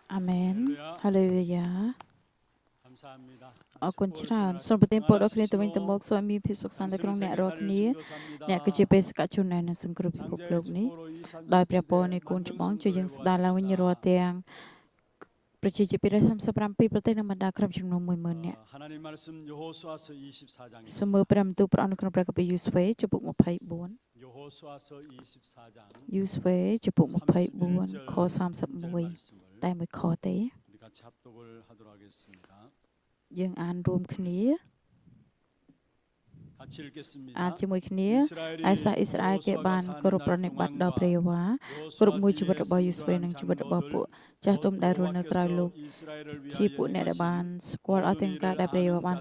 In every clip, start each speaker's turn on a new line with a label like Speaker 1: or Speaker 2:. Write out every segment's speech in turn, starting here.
Speaker 1: Amen. Hallelujah.
Speaker 2: 감사합니다.
Speaker 1: អរគុណច្រើនសូមប្រទានពរដល់គ្នាទៅវិញទៅមកសូមឲ្យមានភាពសុខសាន្តនៅក្នុងអ្នករាល់គ្នាអ្នកគឺជាបេសកជននៃសង្គ្រោះពិភពលោកនេះដោយព្រះពរនៃគុណច្បងជួយយើងស្ដារឡើងវិញរាល់ទាំងប្រជាជាតិ237ប្រទេសនិងបណ្ដាក្រុមជំនុំ 10000 នាក់
Speaker 2: 하나님 말씀 여호수아서 24장
Speaker 1: សូមមើលព្រះបន្ទូលព្រះអង្គនៅក្នុងព្រះគម្ពីរយូស្វេចំពុក24
Speaker 2: 여호수아서 24장
Speaker 1: យូស្វេចំពុក24ខ31តែមួយខទេ
Speaker 2: 우리 같이 합독을 하도록 하겠습니다.
Speaker 1: យើងអានរួមគ្នា
Speaker 2: 같이 읽겠습니다.
Speaker 1: អានជាមួយគ្នាឯសាសអ៊ីស្រាអែលគេបានគោរពប្រណិប័តន៍ដល់ព្រះយេហូវ៉ាគ្រប់មួយជីវិតរបស់យូស្វេនិងជីវិតរបស់ពួកចាស់ទុំដែលរស់នៅក្រៅលោកជាពួកអ្នកដែលបានស្គាល់អស់ទាំងការដែលព្រះយេហូវ៉ាបាន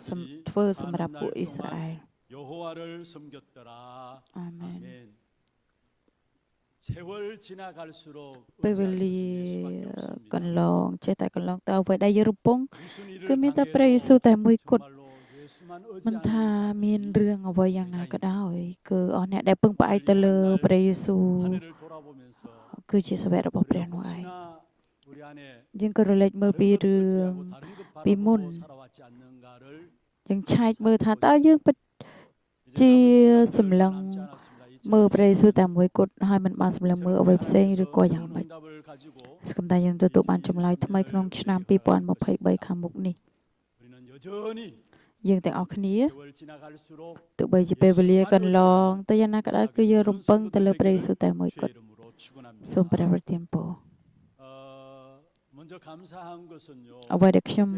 Speaker 1: ធ្វើសម្រាប់ពួកអ៊ីស្រាអែល
Speaker 2: 여호와를 섬겼더라.
Speaker 1: 아멘.
Speaker 2: 세월 지나갈수록
Speaker 1: ពេលវេលាកន្លងចេះតែកន្លងទៅអ្វីដែលយើងរំពងគឺមានតែព្រះយេស៊ូវតែមួយគត់មិនថាមានរឿងអ្វីយ៉ាងណាក៏ដោយគឺអស់អ្នកដែលពឹងផ្អែកទៅលើព្រះយេស៊ូវគឺជាសាវករបស់ព្រះនោះឯងយើងក៏រលែកមើលពីរឿងពីមុនយើងឆែកមើលថាតើយើងពិតជាសម្លឹងមើលព្រះយេស៊ូវតែមួយគត់ហើយមិនបានសម្លឹងមើលអ្វីផ្សេងឬក៏យ៉ាងម៉េចស្គមតែយើងទទួលបានចម្លើយថ្មីក្នុងឆ្នាំ2023ខាងមុខនេះយើងទាំងអស់គ្នាទោះបីជាពេលវេលាកន្លងទៅយ៉ាងណាក៏ដោយគឺយើងរំពឹងទៅលើព្រះយេស៊ូវតែមួយគត់សូមព្រះប្រទានពរអ្វីដែលខ្ញុំ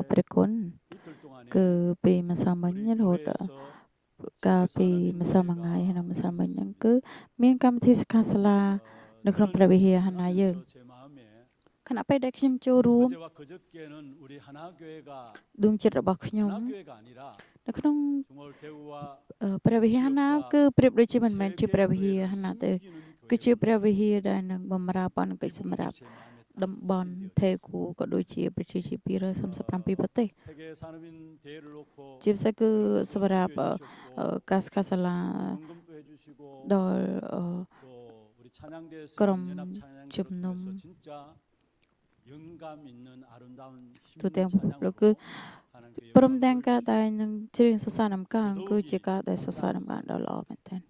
Speaker 1: ព្រះគុណគឺពីម្សិលមិញរហូតកាលពីម្សិលមួយថ្ងៃហើយនៅម្សិលមិញហ្នឹងគឺមានកម្មវិធីសិក្ខាសាលានៅក្នុងព្រះវិហារហាណាយើងខណៈពេលដែលខ្ញុំចូលរួមដួងចិត្តរបស់ខ្ញុំនៅក្នុងព្រះវិហារហាណាគឺប្រៀបដូចជាមិនមែនជាព្រះវិហារហាណាទេគឺជាព្រះវិហារដែលនឹងបម្រើបណ្ឌកិច្ចសម្រាប់តំបន់ថេគូក៏ដូចជាប្រជាជាតិ237ប្រទេសជាពិសេសគឺសម្រាប់កាសកាសាឡាដល់ក្រុមជំនុំទូទាំងលោកគឺព្រមទាំងការដែលនឹងជ្រៀងសរសើរនំកាងគឺជាការដែលសរសើរនំកាងដ៏ល្អមែនទែន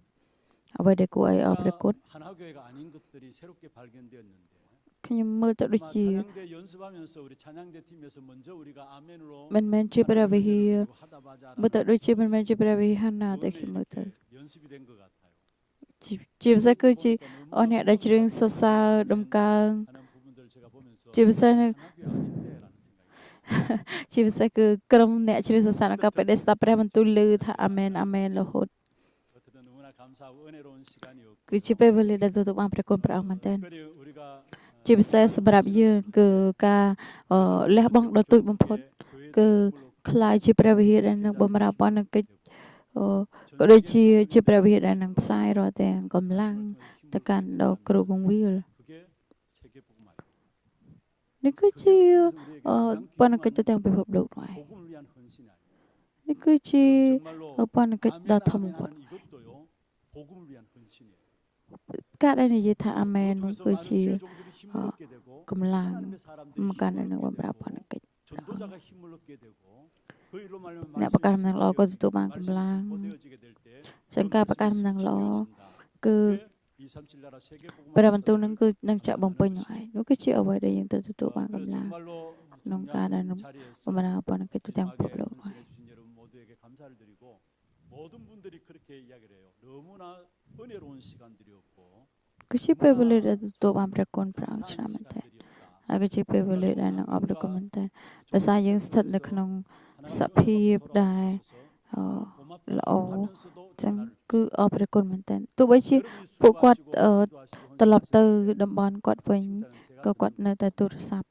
Speaker 1: អ្វីដែលគួរឲ្យអរព្រះគុណខ្ញុំមើលទៅដូចជាមិនមែនជាព្រះវិហារមើលទៅដូចជាមិនមែនជាព្រះវិហារណាតែខ្ញុំមើលទៅជាពិសេសគឺជាអស់អ្នកដែលច្រៀងសរសើរដំកើងជាពិសេសគឺក្រុមអ្នកច្រៀងសរសើរដំកើងពេលដែលស្ដាប់ព្រះបន្ទូលឮថាអាមែនអាមែនរហូតគឺជាពេលវេលាដែលទទួលបានព្រះគុណព្រះអង្គមែនទែនជាពិសេសសម្រាប់យើងគឺការលះបង់ដ៏ទូចបំផុតគឺខ្លាយជាព្រះវិហារដែលនឹងបម្រើបណ្ឌកិច្ចក៏ដូចជាព្រះវិហារដែលនឹងផ្សាយរាល់ទាំងកម្លាំងទៅកាន់ដល់គ្រូគង្វាលនេះគឺជាបណ្ឌកិច្ចទៅទាំងពិភពលោកនោះឯងនេះគឺជាបណ្ឌកិច្ចដ៏ធំបំផុតការដែលនិយាយថាអាមែននោះគឺជាកម្លាំងមកកាន់នៅបម្រើបណ្ឌកិច្ចអ្នកប្រកាសដំណឹងល្អក៏ទទួលបានកម្លាំងចឹងការប្រកាសដំណឹងល្អគឺព្រះបន្ទូលនឹងគឺនឹងចាក់បំពេញនោះឯងនោះគឺជាអ្វីដែលយើងទៅទទួលបានកម្លាំងក្នុងការដែលបម្រើបណ្ឌកិច្ចទៅទាំងពិភពលោកនោះឯងគឺជាពេលវេលាដែលទទួលបានព្រះគុណព្រះអង្គឆ្នាំមែនតើហើយក៏ជាពេលវេលាដែលនឹងអបអរគុណមែនតើដោយសារយើងស្ថិតនៅក្នុងសភាពដែលល្អចឹងគឺអបអរគុណមែនតើទោះបីជាពួកគាត់ត្រឡប់ទៅតំបន់គាត់វិញក៏គាត់នៅតែទូរស័ព្ទ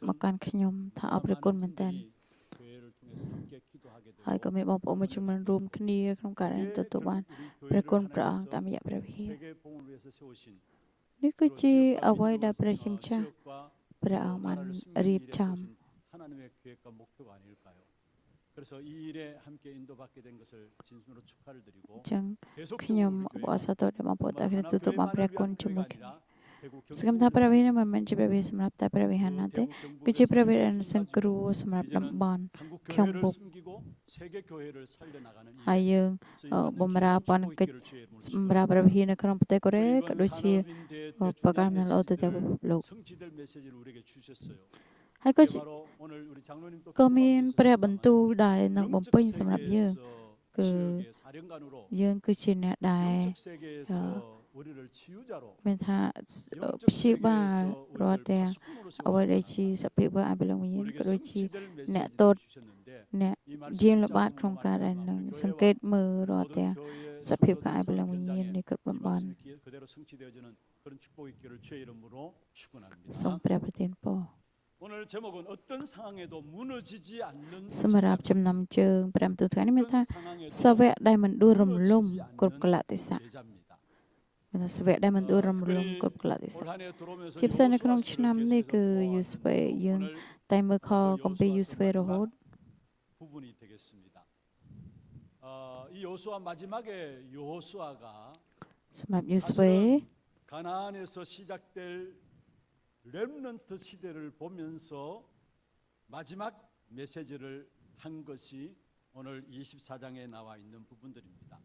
Speaker 1: មកកាន់ខ្ញុំថាអបអរគុណមែនតើហើយក៏មានបងប្អូនមួយចំនួនរួមគ្នាក្នុងការទទួលបានព្រះគុណព្រះអង្គតាមរយៈព្រះវិហារនេះគឺជាអ្វីដែលព្រះជាម្ចាស់ព្រះអង្គបានរៀបចំ
Speaker 2: 그래서 이 일에 함께 인도받게 된 것을 진심으로 축하를 드리고
Speaker 1: ចឹងខ្ញុំអបអរសាទរដល់បងប្អូនទាំងគ្នាទទួលបានព្រះគុណជាមួយគ្នា
Speaker 2: 대구
Speaker 1: សកម្មថាព្រះវិហារ
Speaker 2: 경북
Speaker 1: មិនមែនជាព្រះវិហារសម្រាប់តែព្រះវិហារ
Speaker 2: 그
Speaker 1: ណាទេ
Speaker 2: 대구
Speaker 1: គឺជាព្រះវិហារ
Speaker 2: 경북에서
Speaker 1: ដែលសង្គ្រោះសម្រាប់តំ
Speaker 2: 이제는
Speaker 1: បន់
Speaker 2: 한국
Speaker 1: 경북
Speaker 2: 교회를 숨기고 세계 교회를 살려나가는
Speaker 1: ហើយ
Speaker 2: 일에
Speaker 1: យើង
Speaker 2: 쓰임받는
Speaker 1: បម្រើ
Speaker 2: 귀한
Speaker 1: បណ្ណកិច្ច
Speaker 2: 축복의 길을 주의 이름으로
Speaker 1: សម្រាប់
Speaker 2: 축원합니다.
Speaker 1: ព្រះវិហារនៅក្នុងប្រទេសកូរ៉េ
Speaker 2: 그리고
Speaker 1: ក៏
Speaker 2: 이번
Speaker 1: ដូចជា
Speaker 2: 산업인대 때
Speaker 1: ប្រកាស
Speaker 2: 중요한
Speaker 1: នៅល្អទៅទាំងពិភពលោក
Speaker 2: 성취될 메시지를 우리에게 주셨어요.
Speaker 1: ហើយក៏
Speaker 2: 그게 바로 오늘 우리 장로님 또
Speaker 1: ក៏មាន
Speaker 2: 기도하고
Speaker 1: ព្រះ
Speaker 2: 계셨습니다만
Speaker 1: បន្ទូលដែលនឹងបំ
Speaker 2: 영적
Speaker 1: ពេញសម្រាប់យើង
Speaker 2: 세계에서
Speaker 1: 그
Speaker 2: 지역의 사령관으로
Speaker 1: យើងគឺជាអ្នកដែល
Speaker 2: 영적 세계에서 우리를 치유자로
Speaker 1: មានថា
Speaker 2: 영적
Speaker 1: ព្យាបាល
Speaker 2: 세계에서
Speaker 1: រាល់
Speaker 2: 우리를
Speaker 1: ទាំង
Speaker 2: 파수꾼으로
Speaker 1: អ្វីដែលជា
Speaker 2: 세워주셨다.
Speaker 1: សភាពអភិលង្វវិញ្ញាណ
Speaker 2: 우리에게
Speaker 1: ក៏ដូចជា
Speaker 2: 성취될
Speaker 1: អ្នក
Speaker 2: 메시지를
Speaker 1: តូច
Speaker 2: 주셨는데
Speaker 1: អ្នក
Speaker 2: 이
Speaker 1: យាម
Speaker 2: 말씀을
Speaker 1: ល្បាត
Speaker 2: 붙잡고
Speaker 1: ក្នុងការដែល
Speaker 2: 말미암아
Speaker 1: នឹង
Speaker 2: 우리
Speaker 1: សង្កេ
Speaker 2: 교회와
Speaker 1: តមើលរាល់
Speaker 2: 모든
Speaker 1: ទាំង
Speaker 2: 교회의
Speaker 1: សភាព
Speaker 2: 성도들
Speaker 1: អភិលង្វវិញ្ញាណ
Speaker 2: 현장에
Speaker 1: នៃគ្រប់តំ
Speaker 2: 이
Speaker 1: បន់
Speaker 2: 말씀이 그대로 성취되어지는 그런 축복의 길을 주의 이름으로
Speaker 1: សូម
Speaker 2: 축원합니다.
Speaker 1: ព្រះប្រទានពរ
Speaker 2: 오늘 제목은 어떤 상황에도 무너지지 않는
Speaker 1: សម្រាប់ចំណាំជើងព្រះបន្ទូលថ្ងៃនេះមានថា
Speaker 2: 어떤 상황에도
Speaker 1: សាវកដែលមិនដួលរំលំ
Speaker 2: 무너지지
Speaker 1: គ្រប់កលៈ
Speaker 2: 않는
Speaker 1: ទេសៈ
Speaker 2: 제자입니다.
Speaker 1: មានថាសាវកដែលមិនដួលរំលំ
Speaker 2: 특별히
Speaker 1: គ្រប់កលៈទេសៈ
Speaker 2: 올 한해 들어오면서
Speaker 1: ជាពិសេសនៅក្នុង
Speaker 2: 여호수아서를
Speaker 1: ឆ្នាំនេះគឺ
Speaker 2: 계속해서
Speaker 1: យូស្វេ
Speaker 2: 보아왔는데요.
Speaker 1: យើង
Speaker 2: 오늘
Speaker 1: តែមើលខ
Speaker 2: 그
Speaker 1: គម្ពីរយូ
Speaker 2: 여호수아서
Speaker 1: ស្វេរហូត
Speaker 2: 마지막 부분이 되겠습니다. 이 여호수아 마지막에 여호수아가
Speaker 1: សម្រាប់យូស្វេ
Speaker 2: 사실은 가나안에서 시작될 렘넌트 시대를 보면서 마지막 메시지를 한 것이 오늘 24장에 나와 있는 부분들입니다.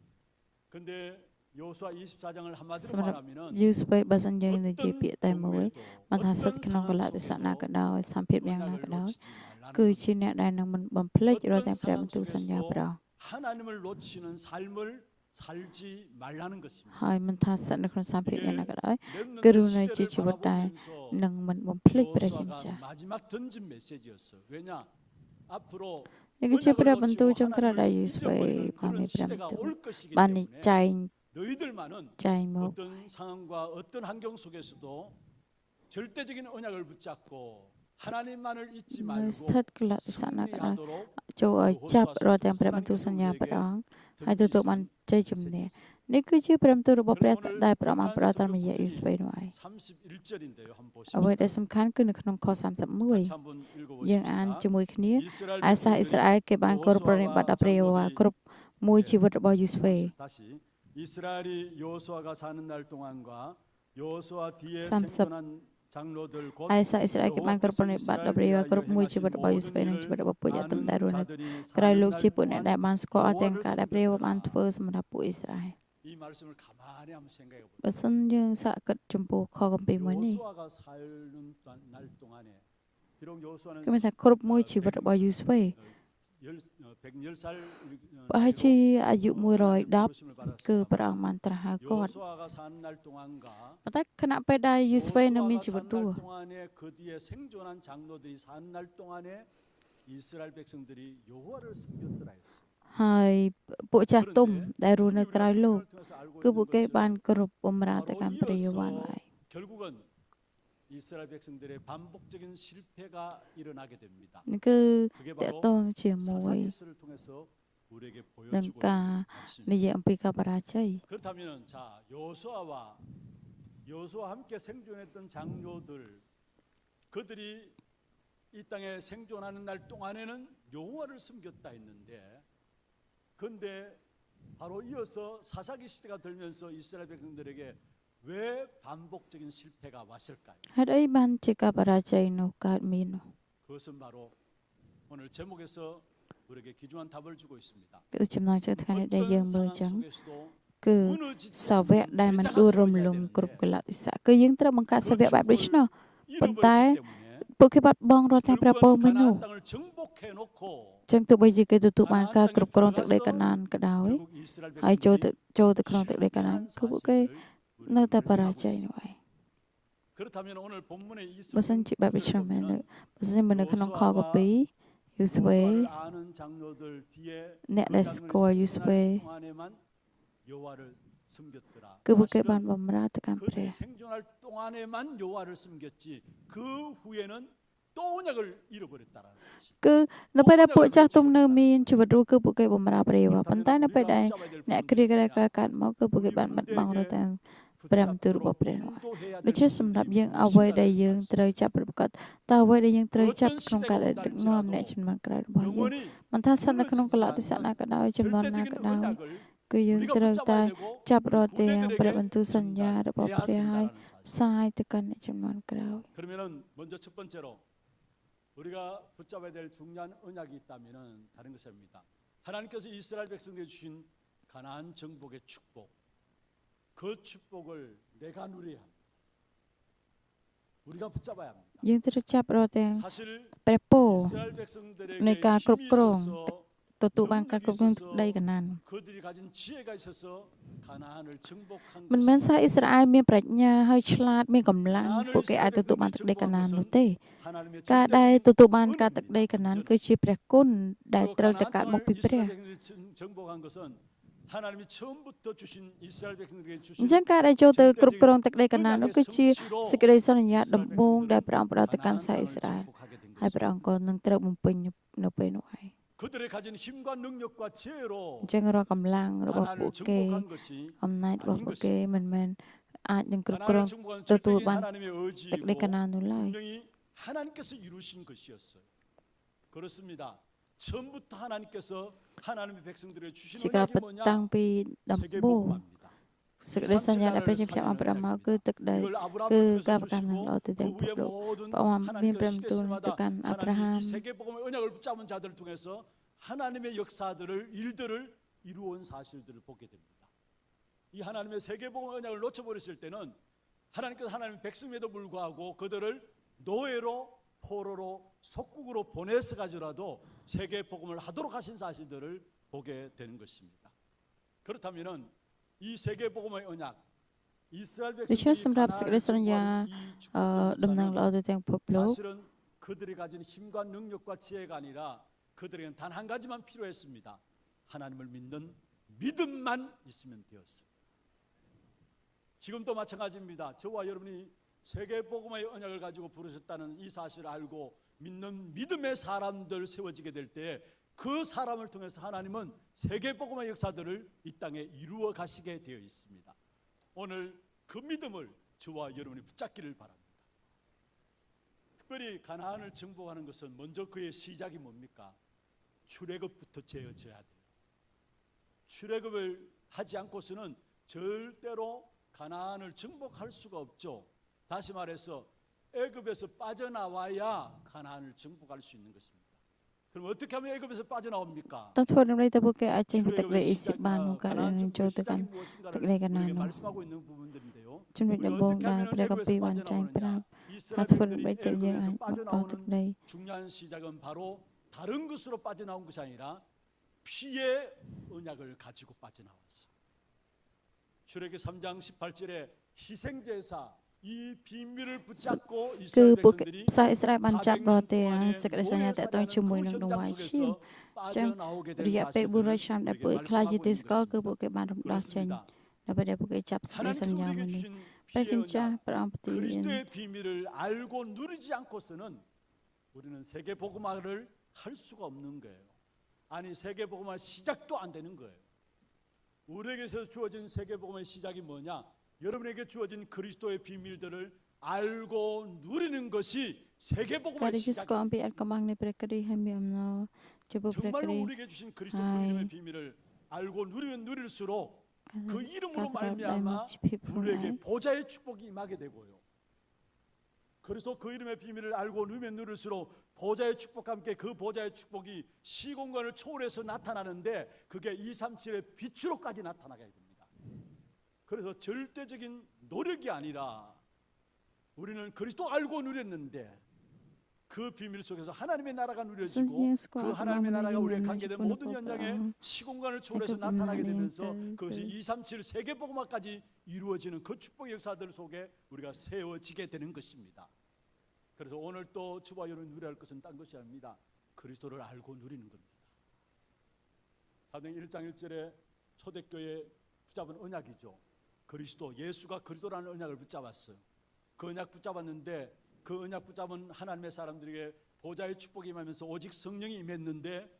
Speaker 2: 근데 여호수아 24장을 한마디로
Speaker 1: 스마라-
Speaker 2: 말하면은
Speaker 1: យូស្វេបើសិនយើងនិយាយ
Speaker 2: 어떤
Speaker 1: ពាក្យតែមួយ
Speaker 2: 경우에도
Speaker 1: បានថាសិត
Speaker 2: 어떤
Speaker 1: ក្នុងកលៈ
Speaker 2: 상황
Speaker 1: ទេសៈណាក៏
Speaker 2: 속에도
Speaker 1: ដោយស្ថានភាពយ៉ាងណា
Speaker 2: 언약을
Speaker 1: ក៏ដោយ
Speaker 2: 놓치지 말라는
Speaker 1: គឺជាអ្នកដែលនឹងមិនបំភ្លេចរាល់
Speaker 2: 어떤
Speaker 1: ទាំងព្រះ
Speaker 2: 상황
Speaker 1: បន្ទូលសញ្ញា
Speaker 2: 속에서도
Speaker 1: ប្រោស
Speaker 2: 하나님을 놓치는 삶을 살지 말라는 것입니다.
Speaker 1: ហើយមិនថាស្ថិតនៅក្នុងស្ថានភាពយ៉ាងណាក៏ដោយ
Speaker 2: 렘넌트
Speaker 1: 그러나
Speaker 2: 시대를
Speaker 1: 이제 집었다.
Speaker 2: 바라보면서
Speaker 1: នឹងមិនបំភ្លេចព្រះជាម្ចាស់
Speaker 2: 여호수아가 마지막 던진 메시지였어요. 왜냐? 앞으로
Speaker 1: នេះគឺជាព្រះ
Speaker 2: 언약을
Speaker 1: បន្ទូល
Speaker 2: 놓치고
Speaker 1: ចុងក្រោយដែលយូ
Speaker 2: 하나님을
Speaker 1: ស្វេ
Speaker 2: 잊어버리는
Speaker 1: បានមាន
Speaker 2: 그런
Speaker 1: ព្រះ
Speaker 2: 시대가
Speaker 1: បន្ទូល
Speaker 2: 올 것이기
Speaker 1: បាននេះ
Speaker 2: 때문에
Speaker 1: ចែង
Speaker 2: 너희들만은
Speaker 1: ចែងមក
Speaker 2: 어떤 상황과 어떤 환경 속에서도 절대적인 언약을 붙잡고 하나님만을 잊지
Speaker 1: នៅ
Speaker 2: 말고
Speaker 1: ស្ថិតកលៈទេសៈណាក៏ដោយ
Speaker 2: 승리하도록
Speaker 1: ចូលឲ្យចាប់រាល់ទាំងព្រះបន្ទូលសញ្ញាព្រះអង្គហើយទទួលបានជ័យជំនះនេះគឺជាព្រះបន្ទូលរបស់ព្រះដែលព្រះអង្គបានផ្ដល់តាមរយៈយូស្វេនោះឯង
Speaker 2: 31절인데요. 한번
Speaker 1: អ្វី
Speaker 2: 보십시오.
Speaker 1: ដែលសំខាន់គឺនៅក្នុងខ
Speaker 2: 같이
Speaker 1: 31
Speaker 2: 한번
Speaker 1: យើងអាន
Speaker 2: 읽어보십시다.
Speaker 1: ជាមួយគ្នា
Speaker 2: 이스라엘
Speaker 1: ឯសាអ៊ីស្រាអែលគេបានគោរពប្រណិប័តដល់ព្រះយេហូវ៉ាគ្រប់មួយជីវិតរបស់យូស្វេ
Speaker 2: 다시 이스라엘이 여호수아가 사는 날 동안과 여호수아 뒤에
Speaker 1: 30
Speaker 2: 생존한 장로들 곧
Speaker 1: ឯសាអ៊ីស្រាអែលគេបានគោរពប្រណិប័តដល់ព្រះយេហូវ៉ាគ្រប់មួយជីវិតរបស់យូស្វេនិងជីវិតរបស់ពួកយ៉ាទុំដែលរស់នៅក្រៅលោកជាពួកអ្នកដែលបានស្គាល់អស់ទាំងការដែលព្រះយេហូវ៉ាបានធ្វើសម្រាប់ពួកអ៊ីស្រាអែល
Speaker 2: 이 말씀을 가만히 한번 생각해 보세요.
Speaker 1: បើសិនយើងសាកគិតចំពោះខគម្ពីរមួយនេះ
Speaker 2: 여호수아가 사는 날 동안에 비록 여호수아는
Speaker 1: គឺមានថាគ្រប់មួយជីវិតរបស់យូស្វេ
Speaker 2: 110살
Speaker 1: ប្រហែលជាអាយុ110
Speaker 2: 부르심을
Speaker 1: គឺ
Speaker 2: 받았습니다.
Speaker 1: ព្រះអង្គបានត្រាស់ហៅគាត់
Speaker 2: 여호수아가 사는 날 동안과
Speaker 1: ប៉ុន្តែខណៈពេលដែលយូស្វេនៅមានជីវិតរស់
Speaker 2: 날 동안에 그 뒤에 생존한 장로들이 사는 날 동안에 이스라엘 백성들이 여호와를 섬겼더라 했어요.
Speaker 1: ហើយពួកចាស់ទុំដែលរស់នៅក្រៅលោក គឺពួកគេបានគោរពបម្រើទៅកាន់ព្រះយេហូវ៉ានោះឯង
Speaker 2: 결국은 이스라엘 백성들의 반복적인 실패가 일어나게 됩니다.
Speaker 1: នេះគឺ
Speaker 2: 그게
Speaker 1: តក
Speaker 2: 바로
Speaker 1: តងជាមួយ
Speaker 2: 사사기스를 통해서 우리에게
Speaker 1: នឹង
Speaker 2: 보여주고
Speaker 1: ការ
Speaker 2: 있는
Speaker 1: និយាយអំពីការបរាជ័យ
Speaker 2: 그렇다면 자 여호수아와 함께 생존했던 장로들 그들이 이 땅에 생존하는 날 동안에는 여호와를 섬겼다 했는데 그런데 바로 이어서 사사기 시대가 들면서 이스라엘 백성들에게 왜 반복적인 실패가 왔을까요?
Speaker 1: ហេតុអីបានជាការបរាជ័យនោះកើតមាននោះ
Speaker 2: 그것은 바로 오늘 제목에서 우리에게 귀중한 답을 주고 있습니다.
Speaker 1: គឺចំណងជើងថ្ងៃនេះដែលយើង
Speaker 2: 어떤
Speaker 1: មើល
Speaker 2: 상황
Speaker 1: ចឹង
Speaker 2: 속에서도
Speaker 1: គឺ
Speaker 2: 무너지지
Speaker 1: សាវក
Speaker 2: 않는
Speaker 1: ដែលមិន
Speaker 2: 제자가
Speaker 1: ដួលរំ
Speaker 2: 세워져야
Speaker 1: លំ
Speaker 2: 되는데
Speaker 1: គ្រប់កលៈទេសៈគឺយើងត្រូវបង្កើតសាវកបែបដូច្នោះ ប៉ុន្តែ
Speaker 2: 잃어버렸기 때문에
Speaker 1: ពួកគេបាត់បង់រាល់ទាំងព្រះពរមួយនោះ
Speaker 2: 가나안 땅을 정복해 놓고
Speaker 1: ចឹងទោះបីជាគេទទួលបានការគ្រប់គ្រងទឹកដីកាណានក៏ដោយ
Speaker 2: 결국 이스라엘
Speaker 1: ហើយចូល
Speaker 2: 백성들이
Speaker 1: ទៅក្នុងទឹកដីកាណាន គឺពួកគេ
Speaker 2: 실패한
Speaker 1: នៅតែ
Speaker 2: 사실을
Speaker 1: បរា
Speaker 2: 우리에게
Speaker 1: ជ័យ
Speaker 2: 말씀하고
Speaker 1: នោះឯង
Speaker 2: 있습니다. 그렇다면 오늘 본문에 이
Speaker 1: បើសិនជាបែបដូច្នោះមែននៅបើសិនជានៅក្នុងខកពីយូស្វេ
Speaker 2: 여호수아를 아는 장로들 뒤에
Speaker 1: អ្នកដែលស្គាល់យូស្វេ
Speaker 2: 동안에만 여호와를 섬겼더라.
Speaker 1: គឺពួកគេ
Speaker 2: 사실은
Speaker 1: បានបម្រើទៅកាន់ព្រះ
Speaker 2: 그들이 생존할 동안에만 여호와를 섬겼지 그 후에는 또 언약을 잃어버렸다라는 사실.
Speaker 1: គឺនៅពេលដែលពួកចាស់ទុំនៅមានជីវិតរស់គឺពួកគេបម្រើព្រះយេហូវ៉ាប៉ុន្តែនៅពេលដែល អ្នកគ្រាក្រែក្រកាត់មកគឺពួកគេបានបាត់បង់រាល់ទាំងព្រះបន្ទូលរបស់ព្រះនោះដូច្នេះសម្រាប់យើងអ្វីដែលយើងត្រូវចាប់ប្រកាសតើអ្វីដែលយើងត្រូវចាប់ក្នុងការដឹកនាំអ្នកជំនាន់ក្រោយរបស់យើង
Speaker 2: 영원히
Speaker 1: មិនថាស្ថិតនៅក្នុងកលៈទេសៈណាក៏ដោយចំនួនណាក៏ដោយ
Speaker 2: 절대적인 언약을
Speaker 1: គឺយើង
Speaker 2: 우리가
Speaker 1: ត្រូវតែ
Speaker 2: 붙잡아야 되고
Speaker 1: ចាប់រត់ទាំង
Speaker 2: 후대들에게
Speaker 1: ព្រះបន្ទូលសន្យារបស់
Speaker 2: 전달해야
Speaker 1: ព្រះហើយ
Speaker 2: 된다는 사실.
Speaker 1: ផ្សាយទៅកាន់អ្នកជំនាន់ក្រោយ
Speaker 2: 그러면은 먼저 첫 번째로 우리가 붙잡아야 될 중요한 언약이 있다면은 다른 것이 아닙니다. 하나님께서 이스라엘 백성에게 주신 가나안 정복의 축복, 그 축복을 내가 누려야 합니다. 우리가 붙잡아야 합니다.
Speaker 1: យើងត្រូវចាប់រត់ទាំង
Speaker 2: 사실
Speaker 1: ព្រះពរ
Speaker 2: 이스라엘 백성들에게
Speaker 1: 내 가
Speaker 2: 힘이
Speaker 1: 끄끄렁.
Speaker 2: 있어서
Speaker 1: ទទួលបានការគ្រប់គ្រងទឹកដីកាណាន
Speaker 2: 그들이 가진 지혜가 있어서 가나안을 정복한
Speaker 1: មិនមែន
Speaker 2: 것이
Speaker 1: ថាអ៊ីស្រាអែលមានប្រាជ្ញាហើយឆ្លាតមានកម្លាំងពួកគេអាចទទួលបានទឹកដីកាណាននោះទេ
Speaker 2: 하나님의
Speaker 1: ការដែលទទួលបានការទឹកដីកាណានគឺជាព្រះគុណដែលត្រូវតែកើតមកពីព្រះ
Speaker 2: 정복한 것은 하나님이 처음부터 주신 이스라엘 백성들에게
Speaker 1: អ
Speaker 2: 주신
Speaker 1: ញ្ចឹងការដែលចូលទៅគ្រប់គ្រងទឹកដីកាណាននោះគឺជាសេចក្តីសន្យាដំបូងដែលព្រះអង្គផ្ដល់ទៅកាន់សាសអ៊ីស្រាអែល
Speaker 2: 정복하게 된
Speaker 1: ហើយព្រះ
Speaker 2: 것입니다.
Speaker 1: អង្គក៏នឹងត្រូវបំពេញនៅពេលនោះឯង
Speaker 2: 그들의 가진 힘과 능력과 지혜로
Speaker 1: អញ្ចឹងរាល់កម្លាំងរបស់
Speaker 2: 가나안을
Speaker 1: ពួកគេ
Speaker 2: 정복한 것이
Speaker 1: អំណាចរបស់ពួកគេមិនមែនអាចនឹងគ្រប់គ្រ
Speaker 2: 가나안을
Speaker 1: ង
Speaker 2: 정복한
Speaker 1: ទទួល
Speaker 2: 절대적인
Speaker 1: បាន
Speaker 2: 하나님의
Speaker 1: ទឹកដីកាណាន
Speaker 2: 의지이고
Speaker 1: នោះឡើយ
Speaker 2: 분명히 하나님께서 이루신 것이었어요. 그렇습니다. 처음부터 하나님께서 하나님의 백성들에게 주신
Speaker 1: ជាការ
Speaker 2: 언약이
Speaker 1: ពិត
Speaker 2: 뭐냐?
Speaker 1: តាំងពីដំបូង
Speaker 2: 세계복음화입니다.
Speaker 1: សេចក្តីសន្យាដែលព្រះជាម្ចាស់បានប្រមាគឺទឹកដី
Speaker 2: 이걸 아브라함을
Speaker 1: គឺ
Speaker 2: 통해서
Speaker 1: ការប្រកាន់
Speaker 2: 주시고
Speaker 1: នឹងល្អទៅទាំង
Speaker 2: 그
Speaker 1: ពិ
Speaker 2: 후에
Speaker 1: ភព
Speaker 2: 모든
Speaker 1: ព្រះអង្គមានព្រះ
Speaker 2: 하나님께서
Speaker 1: បន្ទូលទៅ
Speaker 2: 시대마다
Speaker 1: កាន់អាប់រ៉ាហា
Speaker 2: 하나님이
Speaker 1: ម
Speaker 2: 세계복음의 언약을 붙잡은 자들을 통해서 하나님의 역사들을 일들을 이루어온 사실들을 보게 됩니다. 이 하나님의 세계복음의 언약을 놓쳐버렸을 때는 하나님께서 하나님의 백성에도 불구하고 그들을 노예로 포로로 속국으로 보내서 가지고라도 세계복음을 하도록 하신 사실들을 보게 되는 것입니다. 그렇다면은 이 세계복음의 언약 이스라엘
Speaker 1: ដូច្នេះ
Speaker 2: 백성들이
Speaker 1: សម្រាប់សេចក្តី
Speaker 2: 가나안을
Speaker 1: សន្យា
Speaker 2: 정복한 이
Speaker 1: ដំណឹង
Speaker 2: 축복의
Speaker 1: ល្អទៅទាំងពិភពលោក
Speaker 2: 사실은 그들이 가진 힘과 능력과 지혜가 아니라 그들에게는 단 한 가지만 필요했습니다. 하나님을 믿는 믿음만 있으면 되었어요. 지금도 마찬가지입니다. 저와 여러분이 세계복음의 언약을 가지고 부르셨다는 이 사실을 알고 믿는 믿음의 사람들 세워지게 될 때 그 사람을 통해서 하나님은 세계복음의 역사들을 이 땅에 이루어 가시게 되어 있습니다. 오늘 그 믿음을 저와 여러분이 붙잡기를 바랍니다. 특별히 가나안을 정복하는 것은 먼저 그의 시작이 뭡니까? 출애굽부터 지어져야 돼요. 출애굽을 하지 않고서는 절대로 가나안을 정복할 수가 없죠. 다시 말해서 애굽에서 빠져나와야 가나안을 정복할 수 있는 것입니다. 그럼 어떻게 하면 애굽에서 빠져나옵니까?
Speaker 1: តើធ្វើដំណេកទៅពួកគេអាចចេញពីទឹកដី
Speaker 2: 출애굽의
Speaker 1: អ៊ីស៊ីបបាននោះកើត
Speaker 2: 가나안
Speaker 1: នឹងចូល
Speaker 2: 정복의
Speaker 1: ទៅកាន់
Speaker 2: 시작이 무엇인가를
Speaker 1: ទឹកដីកាណាន
Speaker 2: 우리에게
Speaker 1: នោះ
Speaker 2: 말씀하고 있는 부분들인데요.
Speaker 1: ចំណុចដំបូងដែលព្រះគម្ពីរបានចែងប្រាប់ថាធ្វើដំណេកទៅយើងអាចមកដល់ទឹកដី
Speaker 2: 중요한 시작은 바로 다른 것으로 빠져나온 것이 아니라 피의 언약을 가지고 빠져나왔어요. 출애굽기 3장 18절에 희생제사 이 비밀을 붙잡고
Speaker 1: គឺ
Speaker 2: 이스라엘
Speaker 1: ពួកគេ
Speaker 2: 백성들이
Speaker 1: ផ្សាយអ៊ីស្រាអែលបានចាប់រត់
Speaker 2: 400년
Speaker 1: ទាំង
Speaker 2: 동안의
Speaker 1: សេចក្តីសញ្ញាតទៅជាមួយនឹងដង្វាយឈាម
Speaker 2: 빠져나오게 된
Speaker 1: រយៈពេល
Speaker 2: 사실들을
Speaker 1: 400ឆ្នាំដែល
Speaker 2: 우리에게
Speaker 1: ពួកគេខ្លាចជា
Speaker 2: 말씀하고
Speaker 1: ទេ
Speaker 2: 있는
Speaker 1: សកលគឺ
Speaker 2: 것입니다.
Speaker 1: ពួកគេបានរំដោះចេញ
Speaker 2: 그렇습니다.
Speaker 1: នៅពេលដែលពួកគេចាប់សេចក្តីស
Speaker 2: 하나님께서
Speaker 1: ញ្ញា
Speaker 2: 우리에게
Speaker 1: មួយនេះ
Speaker 2: 주신
Speaker 1: ព្រះជា
Speaker 2: 피의
Speaker 1: ម្ចាស់
Speaker 2: 언약
Speaker 1: ព្រះអង្គប្រទាន
Speaker 2: 그리스도의 비밀을 알고 누리지 않고서는 우리는 세계 복음화를 할 수가 없는 거예요. 아니 세계 복음화 시작도 안 되는 거예요. 우리에게서 주어진 세계 복음의 시작이 뭐냐? 여러분에게 주어진 그리스도의 비밀들을 알고 누리는 것이 세계
Speaker 1: ការ
Speaker 2: 복음의
Speaker 1: ដែលគេស្គាល់អំ
Speaker 2: 시작입니다.
Speaker 1: ពីអត្តកម្បាំងនៃព្រះគ្រីស្ទហើយមានអំណរចំពោះព្រះគ្
Speaker 2: 정말로
Speaker 1: រីស្ទ
Speaker 2: 우리에게 주신 그리스도
Speaker 1: 아이.
Speaker 2: 그 이름의 비밀을 알고 누리면 누릴수록 그
Speaker 1: ការ
Speaker 2: 이름으로
Speaker 1: ផ្ដល់ដោយមក
Speaker 2: 말미암아
Speaker 1: ជាភាពខ្លួនឯ
Speaker 2: 우리에게
Speaker 1: ង
Speaker 2: 보좌의 축복이 임하게 되고요. 그래서 그 이름의 비밀을 알고 누리면 누릴수록 보좌의 축복과 함께 그 보좌의 축복이 시공간을 초월해서 나타나는데 그게 237의 빛으로까지 나타나게 됩니다. 그래서 절대적인 노력이 아니라 우리는 그리스도 알고 누렸는데 그 비밀 속에서 하나님의 나라가 누려지고 그 하나님의 나라가 우리에 관계된 모든 현장에 시공간을 초월해서 나타나게 되면서 그것이 237 세계복음화까지 이루어지는 그 축복의 역사들 속에 우리가 세워지게 되는 것입니다. 그래서 오늘 또 주와 여러분 누려야 할 것은 딴 것이 아닙니다. 그리스도를 알고 누리는 겁니다. 사도행 1장 1절에 초대교회 붙잡은 언약이죠. 그리스도 예수가 그리스도라는 언약을 붙잡았어요. 그 언약 붙잡았는데 그 언약 붙잡은 하나님의 사람들에게 보좌의 축복이 임하면서 오직 성령이 임했는데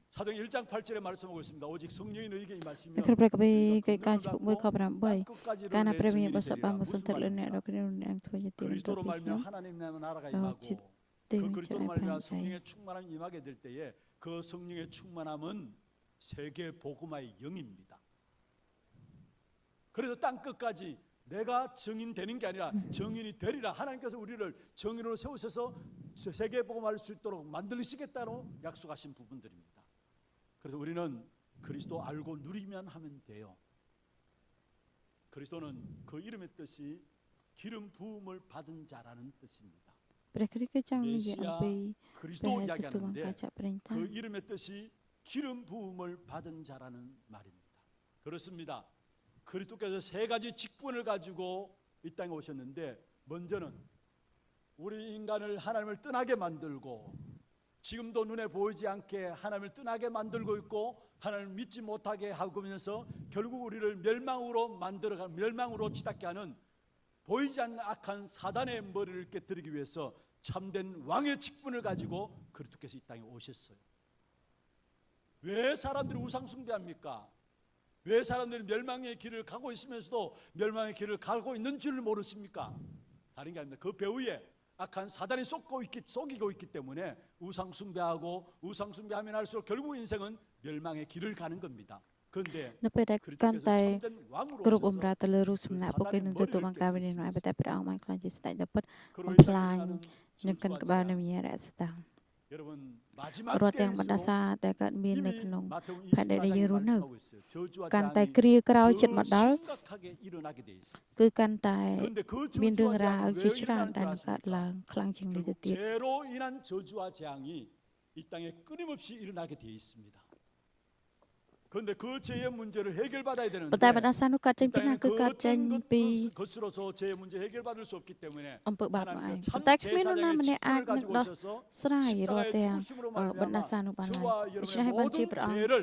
Speaker 2: 사도행 1장 8절에 말씀하고 있습니다. 오직 성령이 너희에게 임하시면
Speaker 1: ព្រះព្រះគម្ពីរ
Speaker 2: 너희가
Speaker 1: កិច្ចការ
Speaker 2: 권능을
Speaker 1: ជំនួយខ
Speaker 2: 받고
Speaker 1: 8
Speaker 2: 땅끝까지를
Speaker 1: កាលណា
Speaker 2: 내
Speaker 1: ព្រះវិញ្ញាណ
Speaker 2: 증인이
Speaker 1: បរិសុទ្ធបាន
Speaker 2: 되리라.
Speaker 1: មកសន្តិ
Speaker 2: 무슨
Speaker 1: លើអ្នក
Speaker 2: 말입니까?
Speaker 1: រកគ្នានឹងធ្វើជាទីបន្ទាប់
Speaker 2: 그리스도로
Speaker 1: ពីខ្ញុំ
Speaker 2: 말미암아 하나님 나라가
Speaker 1: 어,
Speaker 2: 임하고
Speaker 1: 집-
Speaker 2: 그
Speaker 1: 때문에
Speaker 2: 그리스도로
Speaker 1: 저를
Speaker 2: 말미암아
Speaker 1: 반사해.
Speaker 2: 성령의 충만함이 임하게 될 때에 그 성령의 충만함은 세계 복음화의 영입니다. 그래서 땅 끝까지 내가 증인 되는 게 아니라 증인이 되리라. 하나님께서 우리를 증인으로 세우셔서 세계 복음화할 수 있도록 만들시겠다고 약속하신 부분들입니다. 그래서 우리는 그리스도 알고 누리면 하면 돼요. 그리스도는 그 이름의 뜻이 기름 부음을 받은 자라는 뜻입니다.
Speaker 1: ព្រះគ្រីស្ទគឺចង់និយាយអំ
Speaker 2: 메시아
Speaker 1: ពី
Speaker 2: 그리스도
Speaker 1: ព្រះទទួលការ
Speaker 2: 이야기하는데
Speaker 1: ចាក់ប្រេងតា
Speaker 2: 그 이름의 뜻이 기름 부음을 받은 자라는 말입니다. 그렇습니다. 그리스도께서 세 가지 직분을 가지고 이 땅에 오셨는데, 먼저는 우리 인간을 하나님을 떠나게 만들고, 지금도 눈에 보이지 않게 하나님을 떠나게 만들고 있고 하나님을 믿지 못하게 하면서 결국 우리를 멸망으로 치닫게 하는 보이지 않는 악한 사단의 머리를 깨뜨리기 위해서 참된 왕의 직분을 가지고 그리스도께서 이 땅에 오셨어요. 왜 사람들이 우상 숭배합니까? 왜 사람들이 멸망의 길을 가고 있으면서도 멸망의 길을 가고 있는 줄을 모르십니까? 다른 게 아닙니다. 그 배후에 악한 사단이 속이고 있기 때문에 우상 숭배하면 할수록 결국 인생은 멸망의 길을 가는 겁니다. 그런데
Speaker 1: នៅពេលដែលកាន់
Speaker 2: 그리스도께서
Speaker 1: តែ
Speaker 2: 참된 왕으로
Speaker 1: គ្រប់បម្រើ
Speaker 2: 오셔서
Speaker 1: ទៅលើរូបសំណាកពួកគេនឹងទទួលបានការវិនិច្ឆ័យតែព្រះអង្គបានខ្លាចជាស្ដេចដ៏ពិត
Speaker 2: 그로
Speaker 1: បំផ្លាញ
Speaker 2: 인하여
Speaker 1: នឹងកិនក្បាលនៃវិញ្ញាណរសតាំង
Speaker 2: 여러분
Speaker 1: រា
Speaker 2: 마지막
Speaker 1: ល់ទាំងបណ្ដាសា
Speaker 2: 때일수록
Speaker 1: ដែលកើតមាននៅ
Speaker 2: 이미
Speaker 1: ក្នុង
Speaker 2: 마태복음
Speaker 1: ផែនដីដែលយើងរស់នៅ
Speaker 2: 24장이 말씀하고 있어요. 저주와
Speaker 1: កាន់តែ
Speaker 2: 재앙이
Speaker 1: គ្រាក្រោយ
Speaker 2: 더
Speaker 1: ចិត្តមកដល់
Speaker 2: 심각하게 일어나게 돼 있어요.
Speaker 1: គឺកាន់តែ
Speaker 2: 그런데 그
Speaker 1: មានរឿង
Speaker 2: 저주와
Speaker 1: រ៉ាវ
Speaker 2: 재앙이
Speaker 1: ជា
Speaker 2: 왜
Speaker 1: ច្រើន
Speaker 2: 일어나는
Speaker 1: ដែល
Speaker 2: 줄
Speaker 1: នឹងកើត
Speaker 2: 아십니까?
Speaker 1: ឡើងខ្លាំងជាងនេះទៅ
Speaker 2: 결국
Speaker 1: ទៀត
Speaker 2: 죄로 인한 저주와 재앙이 이 땅에 끊임없이 일어나게 돼 있습니다. 그런데 그 죄의 문제를 해결받아야
Speaker 1: ប៉ុន្
Speaker 2: 되는데
Speaker 1: តែបណ្ដាសានោះកើតចេញ
Speaker 2: 이
Speaker 1: ពីណា
Speaker 2: 땅에는
Speaker 1: គឺកើតចេញ
Speaker 2: 그
Speaker 1: ពី
Speaker 2: 어떤 것으로서 죄의 문제 해결받을 수 없기 때문에
Speaker 1: អំពើបាបនោះឯង
Speaker 2: 하나님께서
Speaker 1: ប៉ុ
Speaker 2: 참
Speaker 1: ន្តែគ្មាននរណា
Speaker 2: 제사장의
Speaker 1: ម្នាក់អាច
Speaker 2: 직분을
Speaker 1: នឹង
Speaker 2: 가지고
Speaker 1: ដោះ
Speaker 2: 오셔서
Speaker 1: ស្រាយរាល់
Speaker 2: 십자가의
Speaker 1: ទាំង
Speaker 2: 죽으심으로
Speaker 1: បណ្ដាសា
Speaker 2: 말미암아
Speaker 1: នោះបានឡើយ
Speaker 2: 저와
Speaker 1: ដូច្នេះ
Speaker 2: 여러분의
Speaker 1: ហើយបានជា
Speaker 2: 모든
Speaker 1: ព្រះអង្គ
Speaker 2: 죄를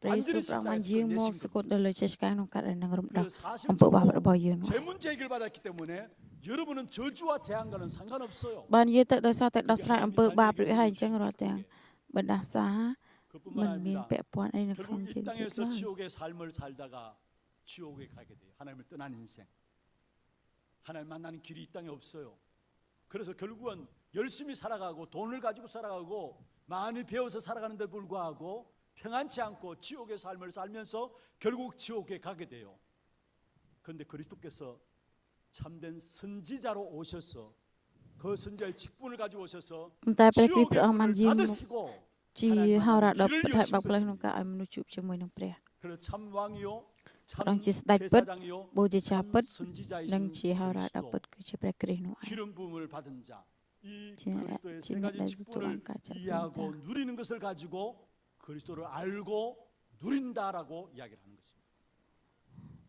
Speaker 1: ព្រះយេស៊ូវ
Speaker 2: 완전히
Speaker 1: ព្រះអង្គបាន
Speaker 2: 십자가에서
Speaker 1: យាងមក
Speaker 2: 끝내신
Speaker 1: សគត់ទៅលើជេស្កាក្នុងកាត់ដែលនឹងរំដោះ
Speaker 2: 그래서
Speaker 1: អំពើបាបរបស់យើង
Speaker 2: 사실적으로
Speaker 1: នោះ
Speaker 2: 죄 문제 해결받았기 때문에 여러분은 저주와 재앙과는 상관없어요.
Speaker 1: បាននិយាយទៅដោយសារតែដោះស្រាយអំពើបាបឬហើយអញ្ចឹងរាល់ទាំងបណ្ដាសា
Speaker 2: 그뿐만
Speaker 1: មិនមាន
Speaker 2: 아닙니다.
Speaker 1: ពាក់ព័ន្ធអីនៅក្នុង
Speaker 2: 결국
Speaker 1: ជី
Speaker 2: 이
Speaker 1: វិតទៀត
Speaker 2: 땅에서
Speaker 1: ឡើយ
Speaker 2: 지옥의 삶을 살다가 지옥에 가게 돼요. 하나님을 떠난 인생. 하나님 만나는 길이 이 땅에 없어요. 그래서 결국은 열심히 살아가고 돈을 가지고 살아가고 많이 배워서 살아가는데 불구하고 평안치 않고 지옥의 삶을 살면서 결국 지옥에 가게 돼요. 그런데 그리스도께서 참된 선지자로 오셔서 그 선지자의 직분을 가지고 오셔서
Speaker 1: ប៉ុន្តែព្រះគ្រីស្ទ
Speaker 2: 지옥의
Speaker 1: ព្រះអង្គបាន
Speaker 2: 문을
Speaker 1: យាងមក
Speaker 2: 닫으시고
Speaker 1: ជាហោរ៉ាដប់ប្រថែបបាក់ផ្លូវក្នុងការឲ្យមនុស្សជួបជាមួយនឹងព្រះ
Speaker 2: 그래서 참 왕이요 참
Speaker 1: ព្រះជាស្ដេចពិត
Speaker 2: 제사장이요
Speaker 1: បូជាចា
Speaker 2: 참
Speaker 1: ពិត និង
Speaker 2: 선지자이신
Speaker 1: ជាហោរ៉ាដប់ពិត
Speaker 2: 그리스도
Speaker 1: គឺជាព្រះគ្រីស្ទនោះឯង
Speaker 2: 기름 부음을 받은 자, 이
Speaker 1: 진-
Speaker 2: 그리스도의 세
Speaker 1: 진-
Speaker 2: 가지
Speaker 1: 진-
Speaker 2: 직분을
Speaker 1: 진-
Speaker 2: 이해하고 누리는 것을 가지고 그리스도를 알고 누린다라고 이야기를 하는 것입니다.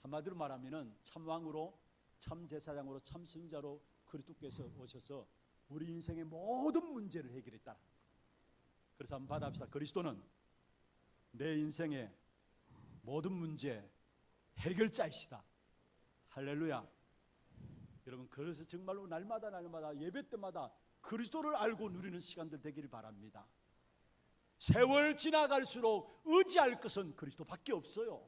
Speaker 2: 한마디로 말하면은 참 왕으로, 참 제사장으로, 참 선지자로 그리스도께서 오셔서 우리 인생의 모든 문제를 해결했다. 그래서 한번 받아봅시다. 그리스도는 내 인생의 모든 문제 해결자이시다. 할렐루야. 여러분, 그래서 정말로 날마다 예배 때마다 그리스도를 알고 누리는 시간들 되기를 바랍니다. 세월 지나갈수록 의지할 것은 그리스도밖에 없어요.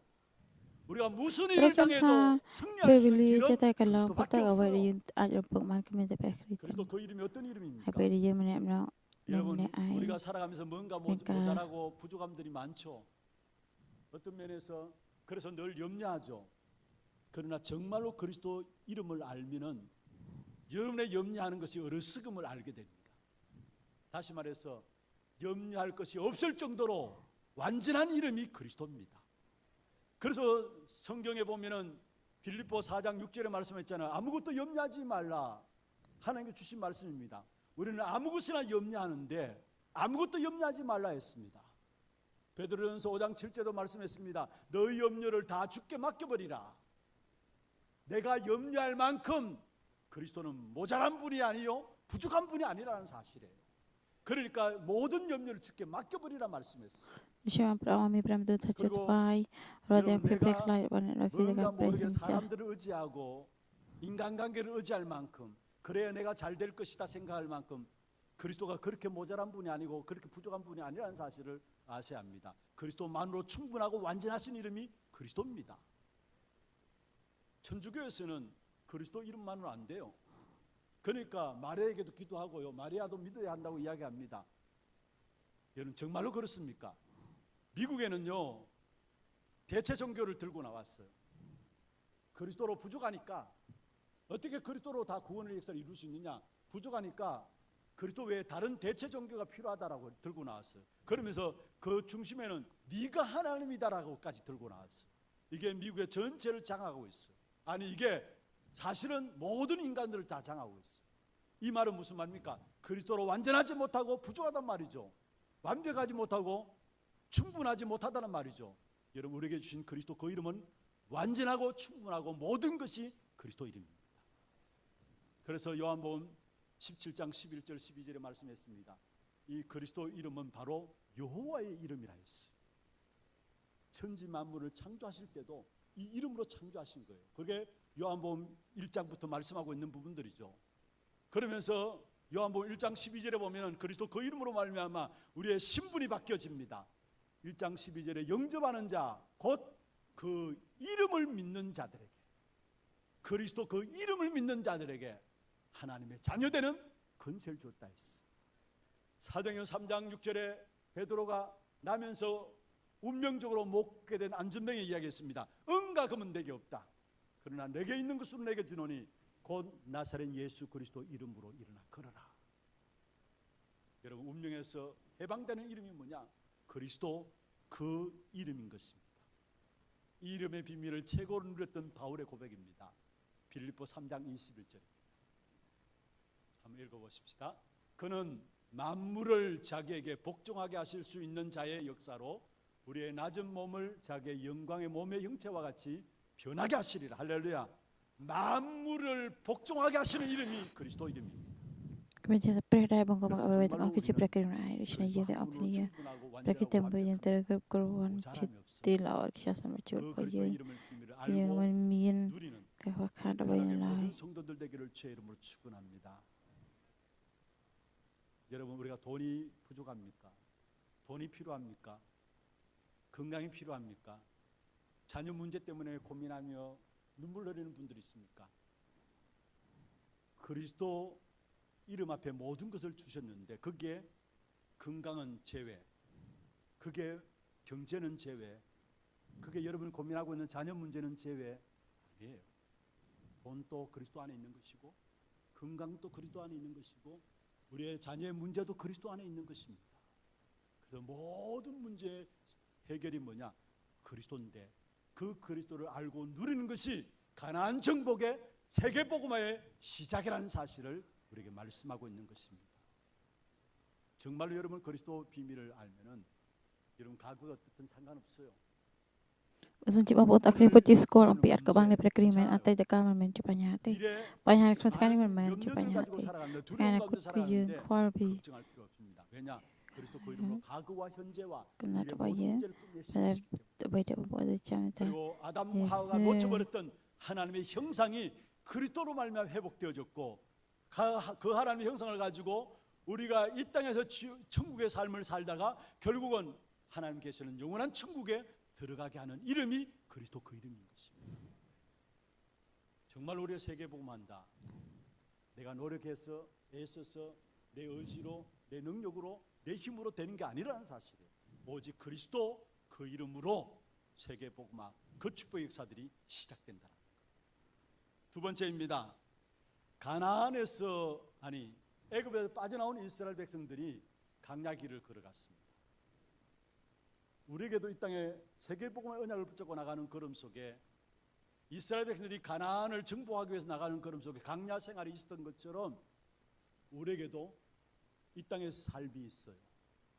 Speaker 2: 우리가 무슨
Speaker 1: ព្រះ
Speaker 2: 일을
Speaker 1: ចង់ថា
Speaker 2: 당해도
Speaker 1: ពេល
Speaker 2: 승리할 수
Speaker 1: វេលា
Speaker 2: 있는
Speaker 1: ចេះ
Speaker 2: 길은
Speaker 1: តែកន្លងប៉ុន្តែ
Speaker 2: 그리스도밖에
Speaker 1: អ្វីដែល
Speaker 2: 없어요.
Speaker 1: យើងអាចរំពឹងបានគឺមានតែព្រះគ្រីស្ទ
Speaker 2: 그리스도 그 이름이 어떤
Speaker 1: ហើយ
Speaker 2: 이름입니까?
Speaker 1: ពេលដែលយើងម្នាក់ម្នាក់
Speaker 2: 여러분,
Speaker 1: ម្នាក់ឯង
Speaker 2: 우리가 살아가면서 뭔가
Speaker 1: 그러니까
Speaker 2: 모자라고 부족함들이 많죠. 어떤 면에서 그래서 늘 염려하죠. 그러나 정말로 그리스도 이름을 알면은 여러분의 염려하는 것이 어리석음을 알게 됩니다. 다시 말해서 염려할 것이 없을 정도로 완전한 이름이 그리스도입니다. 그래서 성경에 보면은 빌립보 4장 6절에 말씀했잖아요. 아무것도 염려하지 말라. 하나님께 주신 말씀입니다. 우리는 아무것이나 염려하는데 아무것도 염려하지 말라 했습니다. 베드로전서 5장 7절도 말씀했습니다. 너희 염려를 다 주께 맡겨버리라. 내가 염려할 만큼 그리스도는 모자란 분이 아니요 부족한 분이 아니라는 사실이에요. 그러니까 모든 염려를 주께 맡겨버리라 말씀했어요.
Speaker 1: ជាព្រះអង្គមានព្រះបន្ទូលថាចិត្តថ្វាយរាល់ទាំងភាពភ័យខ្លាចរបស់អ្នកដោយគឺការ
Speaker 2: 뭔가
Speaker 1: ព្រះ
Speaker 2: 모르게
Speaker 1: ជាម្ចាស់
Speaker 2: 사람들을 의지하고 인간관계를 의지할 만큼 그래야 내가 잘 될 것이다 생각할 만큼 그리스도가 그렇게 모자란 분이 아니고 그렇게 부족한 분이 아니라는 사실을 아셔야 합니다. 그리스도만으로 충분하고 완전하신 이름이 그리스도입니다. 천주교에서는 그리스도 이름만으로 안 돼요. 그러니까 마리아에게도 기도하고요. 마리아도 믿어야 한다고 이야기합니다. 여러분 정말로 그렇습니까? 미국에는요 대체 종교를 들고 나왔어요. 그리스도로 부족하니까 어떻게 그리스도로 다 구원의 역사를 이룰 수 있느냐? 부족하니까 그리스도 외에 다른 대체 종교가 필요하다라고 들고 나왔어요. 그러면서 그 중심에는 네가 하나님이다라고까지 들고 나왔어요. 이게 미국의 전체를 장악하고 있어요. 아니 이게 사실은 모든 인간들을 다 장악하고 있어요. 이 말은 무슨 말입니까? 그리스도로 완전하지 못하고 부족하단 말이죠. 완벽하지 못하고 충분하지 못하다는 말이죠. 여러분 우리에게 주신 그리스도 그 이름은 완전하고 충분하고 모든 것이 그리스도 이름입니다. 그래서 요한복음 17장 11절 12절에 말씀했습니다. 이 그리스도 이름은 바로 여호와의 이름이라 했어요. 천지 만물을 창조하실 때도 이 이름으로 창조하신 거예요. 그게 요한복음 1장부터 말씀하고 있는 부분들이죠. 그러면서 요한복음 1장 12절에 보면 그리스도 그 이름으로 말미암아 우리의 신분이 바뀌어집니다. 1장 12절에 영접하는 자 곧 그 이름을 믿는 자들에게, 그리스도 그 이름을 믿는 자들에게 하나님의 자녀되는 권세를 줬다 했어. 사도행전 3장 6절에 베드로가 나면서 운명적으로 먹게 된 안전병에 이야기했습니다. 은과 금은 내게 없다. 그러나 내게 있는 것으로 내게 주노니 곧 나사렛 예수 그리스도 이름으로 일어나 걸어라. 여러분 운명에서 해방되는 이름이 뭐냐? 그리스도 그 이름인 것입니다. 이 이름의 비밀을 최고로 누렸던 바울의 고백입니다. 빌립보 3장 21절 한번 읽어보십시다. 그는 만물을 자기에게 복종하게 하실 수 있는 자의 역사로 우리의 낮은 몸을 자기의 영광의 몸의 형체와 같이 변하게 하시리라. 할렐루야. 만물을 복종하게 하시는 이름이 그리스도 이름입니다.
Speaker 1: គ្មានចេះតែព្រះដែលបង្កប់អ្វីទាំងអស់គឺជាព្រះករុណាឯងដូច្នេះយើងទាំងអស់គ្នាព្រះគិតតែមួយយើងត្រូវគ្រប់គ្រងជាទីល្អខ្ជះសម្រាប់ជីវិតរបស់យើងយើងមិនមានការខ្វះខាតអ្វីនៅឡើយ
Speaker 2: 모든 성도들 되기를 주의 이름으로 축원합니다. 여러분 우리가 돈이 부족합니까? 돈이 필요합니까? 건강이 필요합니까? 자녀 문제 때문에 고민하며 눈물 흘리는 분들이 있습니까? 그리스도 이름 앞에 모든 것을 주셨는데 그게 건강은 제외, 그게 경제는 제외, 그게 여러분이 고민하고 있는 자녀 문제는 제외 아니에요. 돈도 그리스도 안에 있는 것이고 건강도 그리스도 안에 있는 것이고 우리의 자녀의 문제도 그리스도 안에 있는 것입니다. 그래서 모든 문제의 해결이 뭐냐? 그리스도인데 그 그리스도를 알고 누리는 것이 가나안 정복의 세계복음화의 시작이라는 사실을 우리에게 말씀하고 있는 것입니다. 정말로 여러분 그리스도 비밀을 알면은 여러분 과거가 어떻든 상관없어요.
Speaker 1: បើសិនជាបងប្អូនទាំងគ្នាពិតជាស្គាល់អំពីអត្ថកបាំងនៃព្រះគ្រីស្ទមែនអតីតកាលមិនមែនជាបញ្ហាទេ
Speaker 2: 미래
Speaker 1: បញ្ហានៅក្នុងថ្ងៃនេះមិនមែនជា
Speaker 2: 염려를
Speaker 1: បញ្ហា
Speaker 2: 가지고
Speaker 1: ទេ
Speaker 2: 살아가는데
Speaker 1: ថ្ងៃអនា
Speaker 2: 두려움
Speaker 1: គត
Speaker 2: 가지고
Speaker 1: គឺយើង
Speaker 2: 살아가는데
Speaker 1: ខ្វល់ពី
Speaker 2: 걱정할 필요 없습니다. 왜냐? 그리스도 그 이름으로 과거와 현재와
Speaker 1: 끝났다
Speaker 2: 미래
Speaker 1: 봐요.
Speaker 2: 모든 문제를 끝낼 수
Speaker 1: 네.
Speaker 2: 있기 때문에
Speaker 1: អ្វីដែលបងប្អូនទៅចាំតែ
Speaker 2: 그리고 아담
Speaker 1: 예,
Speaker 2: 하와가
Speaker 1: 네.
Speaker 2: 놓쳐버렸던 하나님의 형상이 그리스도로 말미암아 회복되어졌고 그 하나님의 형상을 가지고 우리가 이 땅에서 천국의 삶을 살다가 결국은 하나님 계시는 영원한 천국에 들어가게 하는 이름이 그리스도 그 이름인 것입니다. 정말 우리가 세계복음한다. 내가 노력해서 애써서 내 의지로 내 능력으로 내 힘으로 되는 게 아니라는 사실이에요. 오직 그리스도 그 이름으로 세계복음화 그 축복의 역사들이 시작된다는 거예요. 두 번째입니다. 가나안에서 애굽에서 빠져나온 이스라엘 백성들이 강야길을 걸어갔습니다. 우리에게도 이 땅에 세계복음의 언약을 붙잡고 나가는 걸음 속에 이스라엘 백성들이 가나안을 정복하기 위해서 나가는 걸음 속에 강야 생활이 있었던 것처럼 우리에게도 이 땅에서 삶이 있어요.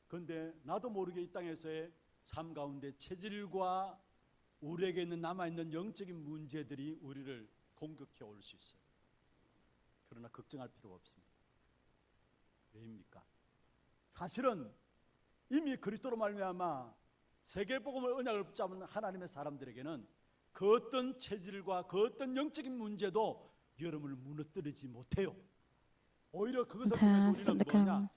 Speaker 2: 그런데 나도 모르게 이 땅에서의 삶 가운데 체질과 우리에게 있는 남아있는 영적인 문제들이 우리를 공격해 올 수 있어요. 그러나 걱정할 필요가 없습니다. 왜입니까? 사실은 이미 그리스도로 말미암아 세계복음의 언약을 붙잡은 하나님의 사람들에게는 그 어떤 체질과 그 어떤 영적인 문제도 여러분을 무너뜨리지 못해요. 오히려 그것을 통해서 우리는 뭐냐?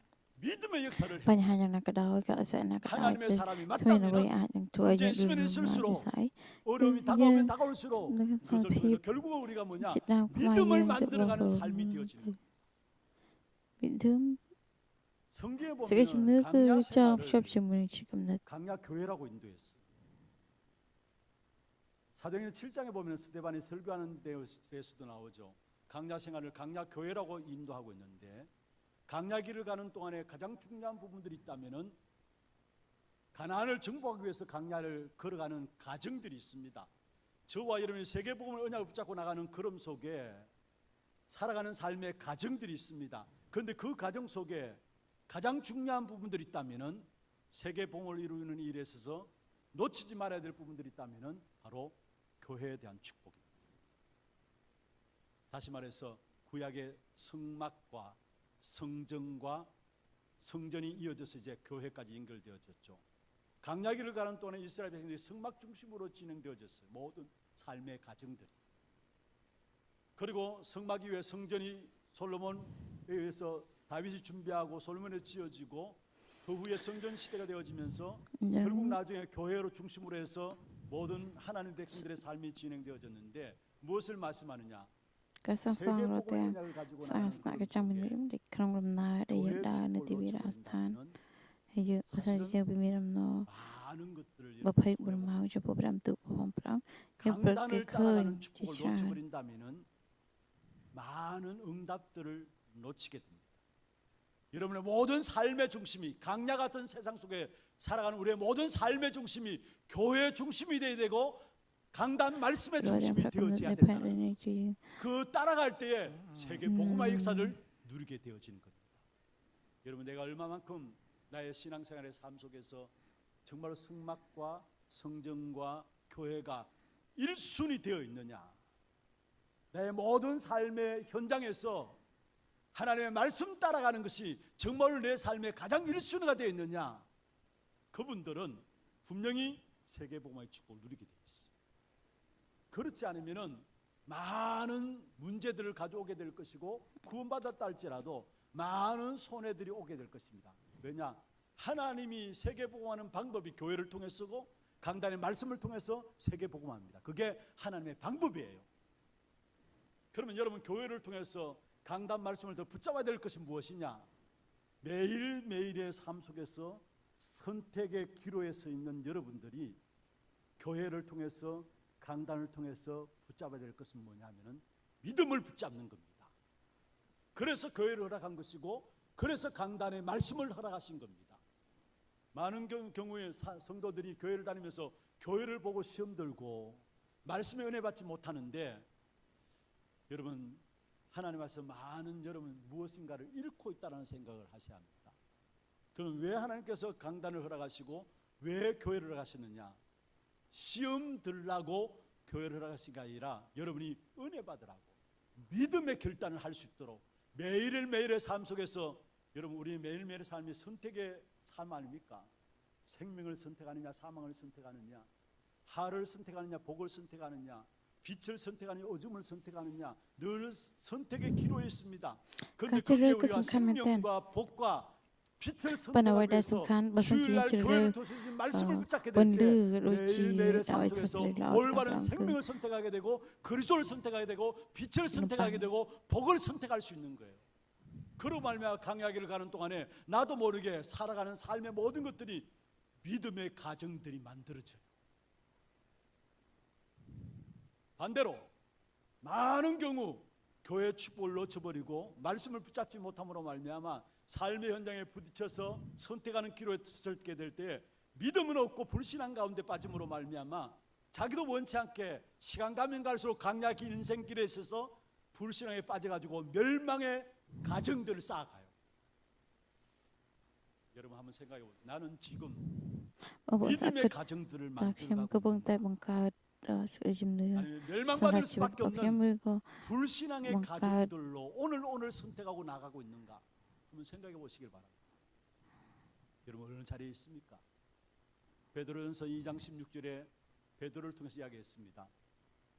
Speaker 2: 믿음의 역사를
Speaker 1: បញ្ហាយ៉ាងណាក៏ដោយក៏អសនក៏ដោយ
Speaker 2: 하나님의
Speaker 1: គឺ
Speaker 2: 사람이
Speaker 1: គ្មានអ្វី
Speaker 2: 맞다면
Speaker 1: អាចនឹងធ្វើឲ្យយើង
Speaker 2: 문제
Speaker 1: លឿន
Speaker 2: 시간이
Speaker 1: លំ
Speaker 2: 있을수록
Speaker 1: វិស័យ
Speaker 2: 어려움이 다가오면 다가올수록
Speaker 1: 네,
Speaker 2: 그것을
Speaker 1: 피-
Speaker 2: 통해서 결국 우리가 뭐냐?
Speaker 1: ជាដើមខ្វាយ
Speaker 2: 믿음을
Speaker 1: យើងទៅ
Speaker 2: 만들어가는
Speaker 1: ប
Speaker 2: 삶이 되어지는 거예요.
Speaker 1: 믿음
Speaker 2: 성경에
Speaker 1: Sige chim
Speaker 2: 보면
Speaker 1: nước
Speaker 2: 강야
Speaker 1: cho
Speaker 2: 생활을
Speaker 1: shop chim mình chỉ cầm nứt.
Speaker 2: 강야 교회라고 인도했어요. 사도행전 7장에 보면 스데반이 설교하는 데에서도 나오죠. 강야 생활을 강야 교회라고 인도하고 있는데, 강야 길을 가는 동안에 가장 중요한 부분들이 있다면은 가나안을 정복하기 위해서 강야를 걸어가는 가정들이 있습니다. 저와 여러분이 세계복음을 언약을 붙잡고 나가는 걸음 속에 살아가는 삶의 가정들이 있습니다. 그런데 그 가정 속에 가장 중요한 부분들이 있다면은 세계복음을 이루는 일에 있어서 놓치지 말아야 될 부분들이 있다면은 바로 교회에 대한 축복입니다. 다시 말해서 구약의 성막과 성전과 성전이 이어져서 이제 교회까지 연결되어졌죠. 강야기를 가는 동안에 이스라엘 백성들이 성막 중심으로 진행되어졌어요. 모든 삶의 가정들이. 그리고 성막 이후에 성전이 솔로몬에 의해서 다윗이 준비하고 솔로몬에 지어지고, 그 후에 성전 시대가 되어지면서 결국 나중에 교회로 중심으로 해서 모든 하나님 백성들의 삶이 진행되어졌는데, 무엇을 말씀하느냐?
Speaker 1: Cái song song rồi
Speaker 2: 세계복음의
Speaker 1: ta
Speaker 2: 언약을 가지고
Speaker 1: sang
Speaker 2: 나가는
Speaker 1: snack
Speaker 2: 그런
Speaker 1: cái trong mình
Speaker 2: 속에
Speaker 1: miếng để không làm na để
Speaker 2: 교회의
Speaker 1: hiện đại nơi
Speaker 2: 축복을
Speaker 1: TV đã stan
Speaker 2: 놓쳐버린다면
Speaker 1: hay dự sang
Speaker 2: 사실은
Speaker 1: chơi bị miếng nó
Speaker 2: 많은 것들을
Speaker 1: và
Speaker 2: 여러분
Speaker 1: phải buồn
Speaker 2: 소외하고,
Speaker 1: máu cho bộ làm tự bộ phong prang nhưng bật cái
Speaker 2: 강단을
Speaker 1: khơi
Speaker 2: 따라가는
Speaker 1: chỉ
Speaker 2: 축복을
Speaker 1: ra
Speaker 2: 놓쳐버린다면 많은 응답들을 놓치게 됩니다. 여러분의 모든 삶의 중심이, 강야 같은 세상 속에 살아가는 우리의 모든 삶의 중심이 교회의 중심이 되어야 되고, 강단 말씀의
Speaker 1: rồi đem
Speaker 2: 중심이
Speaker 1: ra cầm
Speaker 2: 되어져야
Speaker 1: để phải
Speaker 2: 된다는,
Speaker 1: lên chứ
Speaker 2: 그 따라갈 때에 세계 복음화의 역사를 누리게 되어지는 겁니다. 여러분, 내가 얼마만큼 나의 신앙생활의 삶 속에서 정말 성막과 성전과 교회가 일순이 되어 있느냐, 내 모든 삶의 현장에서 하나님의 말씀 따라가는 것이 정말 내 삶의 가장 일순위가 되어 있느냐, 그분들은 분명히 세계복음화의 축복을 누리게 되어 있어요. 그렇지 않으면 많은 문제들을 가져오게 될 것이고, 구원받았다 할지라도 많은 손해들이 오게 될 것입니다. 왜냐? 하나님이 세계복음하는 방법이 교회를 통해서고 강단의 말씀을 통해서 세계복음합니다. 그게 하나님의 방법이에요. 그러면 여러분, 교회를 통해서 강단 말씀을 더 붙잡아야 될 것이 무엇이냐? 매일매일의 삶 속에서 선택의 기로에 서 있는 여러분들이 교회를 통해서, 강단을 통해서 붙잡아야 될 것은 뭐냐면은 믿음을 붙잡는 겁니다. 그래서 교회를 허락한 것이고, 그래서 강단의 말씀을 허락하신 겁니다. 많은 경우에 성도들이 교회를 다니면서 교회를 보고 시험 들고 말씀에 은혜 받지 못하는데, 여러분, 하나님 앞에서 많은 여러분 무엇인가를 잃고 있다는 생각을 하셔야 합니다. 그럼 왜 하나님께서 강단을 허락하시고 왜 교회를 허락하셨느냐? 시험 들라고 교회를 허락하신 게 아니라 여러분이 은혜 받으라고, 믿음의 결단을 할 수 있도록. 매일매일의 삶 속에서 여러분, 우리 매일매일의 삶이 선택의 삶 아닙니까? 생명을 선택하느냐, 사망을 선택하느냐, 하를 선택하느냐, 복을 선택하느냐, 빛을 선택하느냐, 어둠을 선택하느냐, 늘 선택의 기로에 있습니다. 그런데 그게 우리가 생명과 복과 빛을 선택하기 위해서 주일날 교회를 통해서 말씀을 붙잡게 될 때 매일매일의 삶 속에서 올바른 생명을 선택하게 되고, 그리스도를 선택하게 되고, 빛을 선택하게 되고, 복을 선택할 수 있는 거예요. 그로 말미암아 강야기를 가는 동안에 나도 모르게 살아가는 삶의 모든 것들이 믿음의 가정들이 만들어져요. 반대로 많은 경우 교회 축복을 놓쳐버리고 말씀을 붙잡지 못함으로 말미암아 삶의 현장에 부딪혀서 선택하는 기로에 서게 될 때 믿음은 없고 불신앙 가운데 빠짐으로 말미암아 자기도 원치 않게 시간 가면 갈수록 강약이 인생길에 있어서 불신앙에 빠져가지고 멸망의 가정들을 쌓아가요. 여러분 한번 생각해 보세요. 나는 지금 믿음의 가정들을 만들어가고 아니면 멸망받을 수밖에 없는 불신앙의 가정들로 오늘 선택하고 나가고 있는가? 한번 생각해 보시길 바랍니다. 여러분 어느 자리에 있습니까? 베드로전서 2장 16절에 베드로를 통해서 이야기했습니다.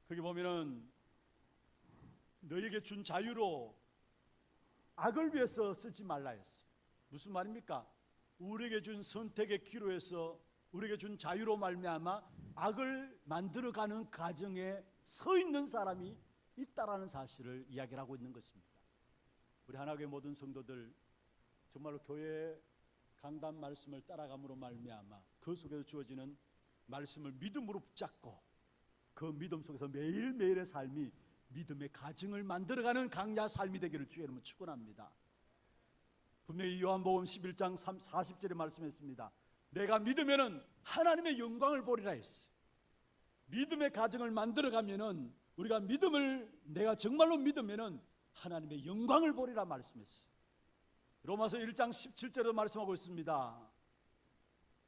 Speaker 2: 거기 보면은 너에게 준 자유로 악을 위해서 쓰지 말라 했어요. 무슨 말입니까? 우리에게 준 선택의 기로에서 우리에게 준 자유로 말미암아 악을 만들어가는 가정에 서 있는 사람이 있다라는 사실을 이야기를 하고 있는 것입니다. 우리 하나교회 모든 성도들, 정말로 교회 강단 말씀을 따라감으로 말미암아 그 속에서 주어지는 말씀을 믿음으로 붙잡고 그 믿음 속에서 매일매일의 삶이 믿음의 가증을 만들어가는 강야 삶이 되기를 주의 이름으로 축원합니다. 분명히 요한복음 11장 40절에 말씀했습니다. 내가 믿으면은 하나님의 영광을 보리라 했어요. 믿음의 가정을 만들어가면은 우리가 믿음을 내가 정말로 믿으면은 하나님의 영광을 보리라 말씀했어요. 로마서 1장 17절에도 말씀하고 있습니다.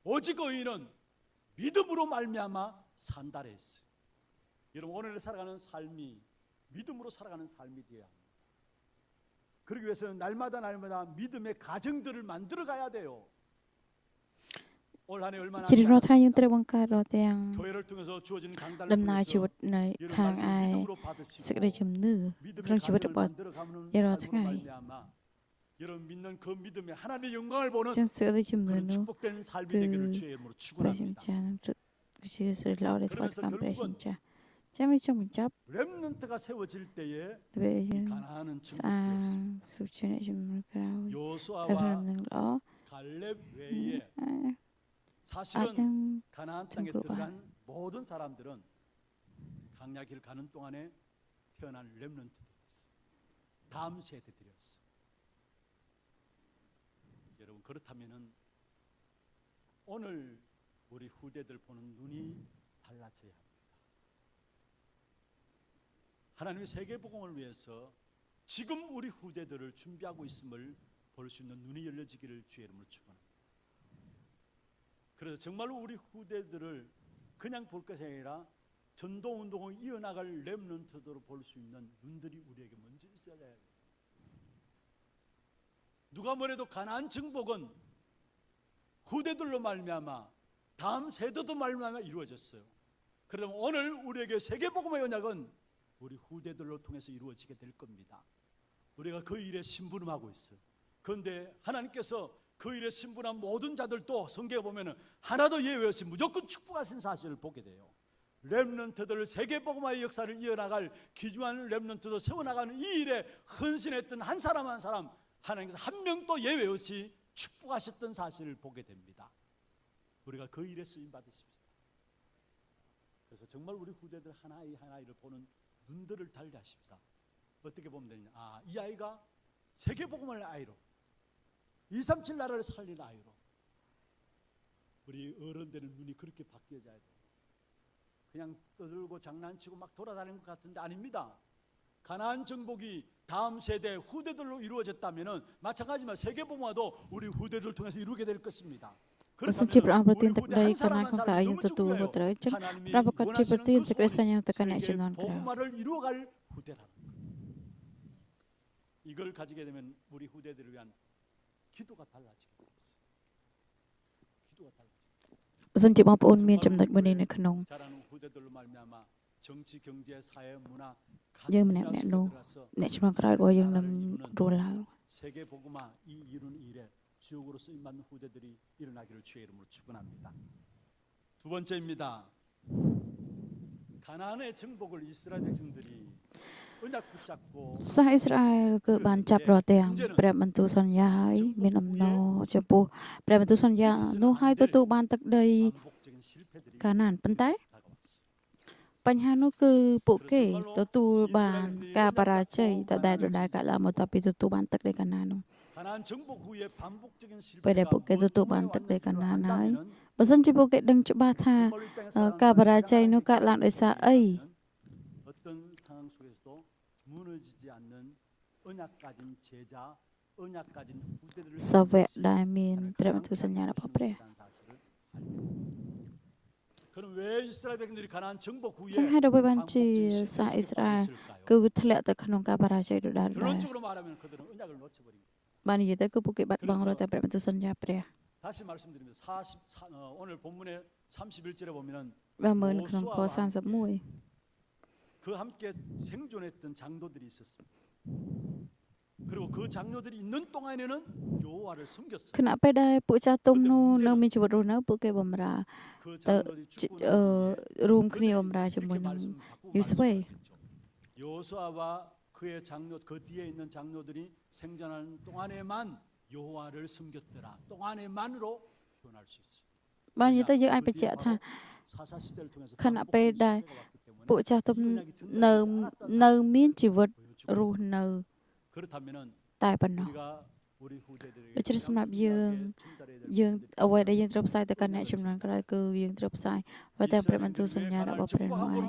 Speaker 2: 오직 의인은 믿음으로 말미암아 산다라 했어요. 여러분 오늘 살아가는 삶이 믿음으로 살아가는 삶이 되어야 합니다. 그러기 위해서는 날마다 믿음의 가정들을 만들어 가야 돼요. 올 한 해 얼마나
Speaker 1: ជារៀងរាល់ថ្ងៃយើងត្រូវបង្កើតរាល់ទាំង
Speaker 2: 교회를 통해서 주어진 강단을
Speaker 1: ដំណើរជីវិ
Speaker 2: 통해서
Speaker 1: តនៅ
Speaker 2: 이런
Speaker 1: ខាង
Speaker 2: 말씀
Speaker 1: ឯ
Speaker 2: 믿음으로
Speaker 1: សេចក្តី
Speaker 2: 받으시고
Speaker 1: ជំនឿក្នុង
Speaker 2: 믿음의
Speaker 1: ជីវិត
Speaker 2: 가정을
Speaker 1: របស់
Speaker 2: 만들어가는
Speaker 1: 여러
Speaker 2: 삶으로
Speaker 1: ថ្ងៃ
Speaker 2: 말미암아 여러분 믿는 그 믿음에 하나님의 영광을 보는
Speaker 1: ចឹងសេចក្តីជំនឿ
Speaker 2: 그런
Speaker 1: នោះ
Speaker 2: 축복된 삶이
Speaker 1: 그
Speaker 2: 되기를 주의 이름으로
Speaker 1: ព្រះជាម្
Speaker 2: 축원합니다.
Speaker 1: ចាស់នឹងគឺជាសេរីល្អដែលធ្វើទៅកម្មព្រះជា
Speaker 2: 그러면서
Speaker 1: ម្ចាស់ចឹងវាចង់បញ្ចប់
Speaker 2: 렘넌트가 세워질 때에
Speaker 1: ពេល
Speaker 2: 이
Speaker 1: យើង
Speaker 2: 가나안은
Speaker 1: ស្អា
Speaker 2: 축복되었습니다.
Speaker 1: សុជាអ្នកជំនឿក្រោយ
Speaker 2: 요수아와
Speaker 1: ហើយនឹងល្អ
Speaker 2: 갈렙 외에
Speaker 1: អាច
Speaker 2: 사실은
Speaker 1: នឹង
Speaker 2: 가나안 땅에
Speaker 1: 등록을
Speaker 2: 들어간 모든 사람들은 강야길 가는 동안에 태어난 렘넌트들이었어. 다음 세대들이었어. 여러분 그렇다면은 오늘 우리 후대들 보는 눈이 달라져야 합니다. 하나님의 세계복음을 위해서 지금 우리 후대들을 준비하고 있음을 볼 수 있는 눈이 열려지기를 주의 이름으로 축원합니다. 그래서 정말로 우리 후대들을 그냥 볼 것이 아니라 전도운동을 이어나갈 렘넌트로 볼 수 있는 눈들이 우리에게 먼저 있어야 해요. 누가 뭐래도 가나안 정복은 후대들로 말미암아 다음 세대도 말미암아 이루어졌어요. 그러면 오늘 우리에게 세계복음의 언약은 우리 후대들로 통해서 이루어지게 될 겁니다. 우리가 그 일에 심부름하고 있어요. 그런데 하나님께서 그 일에 심부름한 모든 자들도 성경에 보면은 하나도 예외 없이 무조건 축복하신 사실을 보게 돼요. 렘넌트들 세계복음화의 역사를 이어나갈 귀중한 렘넌트도 세워나가는 이 일에 헌신했던 한 사람 한 사람 하나님께서 한 명도 예외 없이 축복하셨던 사실을 보게 됩니다. 우리가 그 일에 쓰임 받으십시다. 그래서 정말 우리 후대들 하나이 하나이를 보는 눈들을 달리하십시다. 어떻게 보면 되냐? 이 아이가 세계복음을 아이로 237 나라를 살릴 아이로 우리 어른들의 눈이 그렇게 바뀌어져야 돼요. 그냥 떠들고 장난치고 막 돌아다니는 것 같은데 아닙니다. 가나안 정복이 다음 세대 후대들로 이루어졌다면 마찬가지지만 세계복음화도 우리 후대들 통해서 이루게 될 것입니다.
Speaker 1: បើសិនជាព្រះអង្គប្រទានទឹកដីកាណាក្នុងតើយើងទទួលក៏ត្រូវចឹងព្រះប្រកាសជាប្រទានសេចក្តីសញ្ញាទៅកាន់អ្នកជំនាន់ក្រោយ
Speaker 2: 복음화를 이루어갈 후대라는 거예요. 이걸 가지게 되면 우리 후대들을 위한 기도가 달라지게 되겠어요. 기도가 달라지게.
Speaker 1: បើសិនជាបងប្អូនមានចំណុចមួយនេះនៅក្នុង
Speaker 2: 자라는 후대들로 말미암아 정치, 경제, 사회, 문화
Speaker 1: យើងម្នាក់ៗនោះអ្នកជំនាន់ក្រោយរបស់យើងនឹងរស់ឡើង
Speaker 2: 세계 복음화 이 이루는 일에 주역으로 쓰임 받는 후대들이 일어나기를 주의 이름으로 축원합니다. 두 번째입니다. 가나안의 정복을 이스라엘 백성들이 언약 붙잡고
Speaker 1: សាសអ៊ីស្រាអែលគឺបានចាប់រកទាំងព្រះបន្ទូលសន្យាហើយមានអំណរចំពោះព្រះបន្ទូលសន្យានោះហើយទទួលបានទឹកដី
Speaker 2: 반복적인 실패들이
Speaker 1: កាណានប៉ុន្តែ
Speaker 2: 다가왔어요.
Speaker 1: បញ្ហានោះគឺពួកគេទទួលបានការបរាជ័យដដែលកើតឡើងមកដល់ពីទទួលបានទឹកដីកាណាននោះ
Speaker 2: 가나안 정복 후에 반복적인
Speaker 1: ពេលដែល
Speaker 2: 실패가
Speaker 1: ពួកគេទទួលបានទឹកដីកាណានហើយ
Speaker 2: 한다면은
Speaker 1: បើសិនជាពួកគេដឹងច្បាស់ថា
Speaker 2: 정말로 이 땅에 살아가는
Speaker 1: ការបរាជ័យនោះកើតឡើងដោយសារអី
Speaker 2: 어떤 상황 속에서도 무너지지 않는 언약 가진 제자, 언약 가진 후대들을
Speaker 1: សាវកដែលមានព្រះបន្ទូលសញ្ញារបស់ព្រះ
Speaker 2: 그럼 왜 이스라엘 백성들이 가나안 정복 후에
Speaker 1: ចឹងហើយដើម្បីបានជា
Speaker 2: 반복적인
Speaker 1: សាសអ៊ីស្រាអែល
Speaker 2: 실패가
Speaker 1: គឺធ្លាក់ទៅក្នុងការបរាជ័យដដែលៗ
Speaker 2: 결론적으로 말하면 그들은 언약을 놓쳐버린 거예요.
Speaker 1: បាននិយាយទៅគឺពួកគេបាត់បង់រកតែព្រះបន្ទូលសន្យាព្រះ
Speaker 2: 다시 말씀드립니다. 오늘 본문의 31절에 보면은
Speaker 1: បើមើលនៅក្នុងខ31
Speaker 2: 그 함께 생존했던 장로들이 있었습니다. 그리고 그 장로들이 있는 동안에는 여호와를 섬겼어요.
Speaker 1: ខណៈពេលដែលពួកចាស់ទុំនោះនៅមានជីវិតរស់នៅពួកគេបម្រើ
Speaker 2: 그 장로들이 죽고 난 후에
Speaker 1: រួមគ្នាបម្រើជាមួយ
Speaker 2: 이렇게
Speaker 1: នឹង
Speaker 2: 말씀을 바꾸고
Speaker 1: 요수아에.
Speaker 2: 여호수아와 그의 장로 그 뒤에 있는 장로들이 생존하는 동안에만 여호와를 섬겼더라. 동안에만으로 표현할 수 있어요.
Speaker 1: បាននិយាយទៅយើងអាចបញ្ជាក់ថា
Speaker 2: 사사 시대를 통해서
Speaker 1: ខណៈពេលដែល
Speaker 2: 때문에
Speaker 1: ពួកចាស់ទុំនៅមានជីវិតរស់នៅ
Speaker 2: 그렇다면은
Speaker 1: តែប៉ុណ្ណោះ
Speaker 2: 우리 후대들에게
Speaker 1: ដូច្នេះសម្រាប់យើងអ្វីដែលយើងត្រូវផ្សាយទៅកាន់អ្នកជំនាន់ក្រោយគឺយើងត្រូវផ្សាយបើតែព្រះបន្ទូលសញ្ញារបស់ព្រះនោះឯង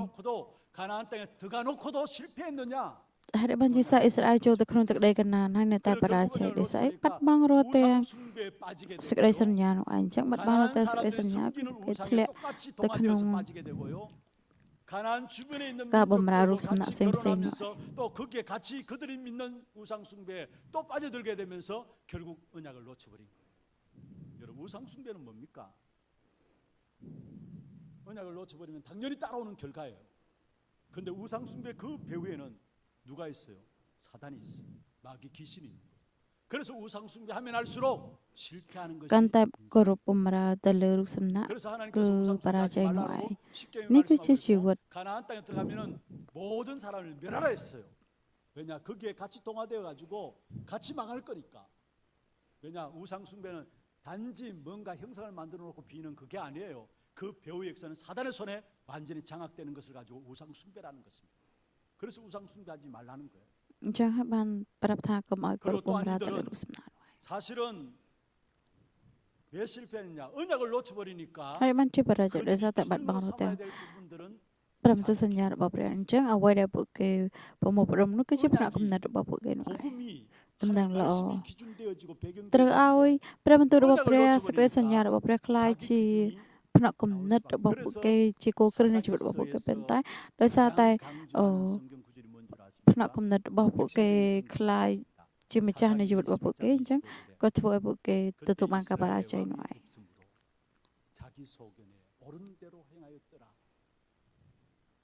Speaker 2: 가나안 땅에 들어가 놓고도 실패했느냐?
Speaker 1: ហេតុបានជាសាអ៊ីស្រាអែលចូលទៅក្នុងទឹកដីកាណានហើយនៅតែបរាជ័យដោយសារអីបាត់បង់រាល់ទាំង
Speaker 2: 우상숭배에 빠지게
Speaker 1: សេចក្តីសន្យានោះឯងអញ្ចឹងបាត់បង់រាល់ទាំងសេចក្តីសញ្ញាគេធ្លាក់
Speaker 2: 똑같이 동화되어서 빠지게 되고요. 가나안 주변에 있는
Speaker 1: 까범라로
Speaker 2: 민족들도
Speaker 1: 섬납
Speaker 2: 같이
Speaker 1: 쌩쌩.
Speaker 2: 결혼하면서 또 거기에 같이 그들이 믿는 우상숭배에 또 빠져들게 되면서 결국 언약을 놓쳐버린 거예요. 여러분 우상숭배는 뭡니까? 언약을 놓쳐버리면 당연히 따라오는 결과예요. 그런데 우상숭배 그 배후에는 누가 있어요? 사단이 있어요. 마귀 귀신이 있는 거예요. 그래서 우상숭배 하면 할수록 실패하는 것이
Speaker 1: កាន់តែ
Speaker 2: 인생.
Speaker 1: គោរពបម្រើទៅលើរូបសំណាក
Speaker 2: 그래서
Speaker 1: គឺ
Speaker 2: 하나님께서 우상숭배하지
Speaker 1: បរាជ័យនោះឯង
Speaker 2: 말라고 쉽게
Speaker 1: នេះគឺជា
Speaker 2: 말씀하고
Speaker 1: ជីវិត
Speaker 2: 있고 가나안 땅에 들어가면은 모든 사람을 멸하라 했어요. 왜냐 거기에 같이 동화되어 가지고 같이 망할 거니까. 왜냐 우상숭배는 단지 뭔가 형상을 만들어 놓고 비는 그게 아니에요. 그 배후의 역사는 사단의 손에 완전히 장악되는 것을 가지고 우상숭배라는 것입니다. 그래서 우상숭배하지 말라는 거예요.
Speaker 1: អញ្ចឹងហើយបានប្រាប់ថាកុំឲ្យគោរពបម្រើទៅលើរូបសំណាកនោះឯង
Speaker 2: 사실은 왜 실패했느냐? 언약을 놓쳐버리니까
Speaker 1: ហើយបានជាបរាជ័យដោយសារតែបាត់បង់រាល់ទាំង
Speaker 2: 삼아야 될 부분들은
Speaker 1: ព្រមទៅសញ្ញារបស់ព្រះអញ្ចឹងអ្វីដែលពួកគេប្រមូលផ្ដុំនោះគឺជាផ្នែកគំនិតរបស់ពួកគេនោះឯង
Speaker 2: 복음이
Speaker 1: 담당
Speaker 2: 하나님
Speaker 1: 러.
Speaker 2: 말씀이 기준되어지고
Speaker 1: ត្រូវឲ្យ
Speaker 2: 배경되어지고
Speaker 1: ព្រះបន្ទូលរបស់ព្រះសេចក្តីសញ្ញារបស់ព្រះคล้ายជា ផ្នែកគំនិតរបស់ពួកគេជាគោលគ្រឹះនៃជីវិតរបស់ពួកគេប៉ុន្តែដោយសារតែ ផ្នែកគំនិតរបស់ពួកគេคล้ายជាម្ចាស់នៃជីវិតរបស់ពួកគេអញ្ចឹងក៏ធ្វើឲ្យពួកគេទទួលបានការបរាជ័យនោះឯង
Speaker 2: 자기 소견에 옳은 대로 행하였더라.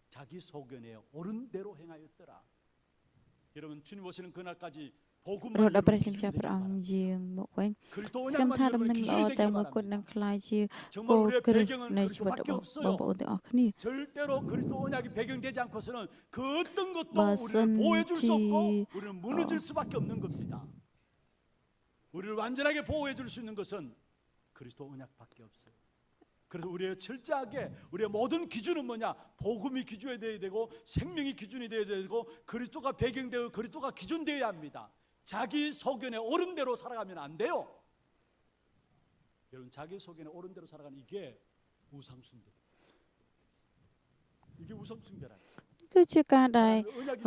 Speaker 2: 자기 소견에 옳은 대로 행하였더라. 여러분 주님 오시는 그날까지
Speaker 1: រហូត
Speaker 2: 복음만
Speaker 1: ដល់ព្រះ
Speaker 2: 여러분
Speaker 1: ជាម្ចាស់ព្រះអង្គ
Speaker 2: 기준이
Speaker 1: យាងមកវិញ
Speaker 2: 그리스도
Speaker 1: ស្គមថា
Speaker 2: 언약만
Speaker 1: ដំណឹង
Speaker 2: 여러분
Speaker 1: ល្អ
Speaker 2: 기준이
Speaker 1: តែ
Speaker 2: 되길
Speaker 1: មួយគត់នឹង
Speaker 2: 바랍니다.
Speaker 1: คล้ายជា
Speaker 2: 정말
Speaker 1: គោល
Speaker 2: 우리의
Speaker 1: គ្រឹះ
Speaker 2: 배경은
Speaker 1: នៃជីវិត
Speaker 2: 그리스도밖에
Speaker 1: របស់បង
Speaker 2: 없어요.
Speaker 1: ប្អូនទាំងអស់គ្នា
Speaker 2: 절대로 그리스도 언약이 배경되지 않고서는 그 어떤 것도
Speaker 1: 맞선
Speaker 2: 우리를 보호해줄 수 없고
Speaker 1: 지-
Speaker 2: 우리는 무너질 수밖에 없는 겁니다. 우리를 완전하게 보호해줄 수 있는 것은 그리스도 언약밖에 없어요. 그래서 우리의 철저하게 우리의 모든 기준은 뭐냐? 복음이 기준이 되어야 되고 생명이 기준이 되어야 되고 그리스도가 배경되고 그리스도가 기준되어야 합니다. 자기 소견에 옳은 대로 살아가면 안 돼요. 여러분 자기 소견에 옳은 대로 살아가는 이게 우상숭배. 이게 우상숭배라.
Speaker 1: គឺជាការដែល
Speaker 2: 언약이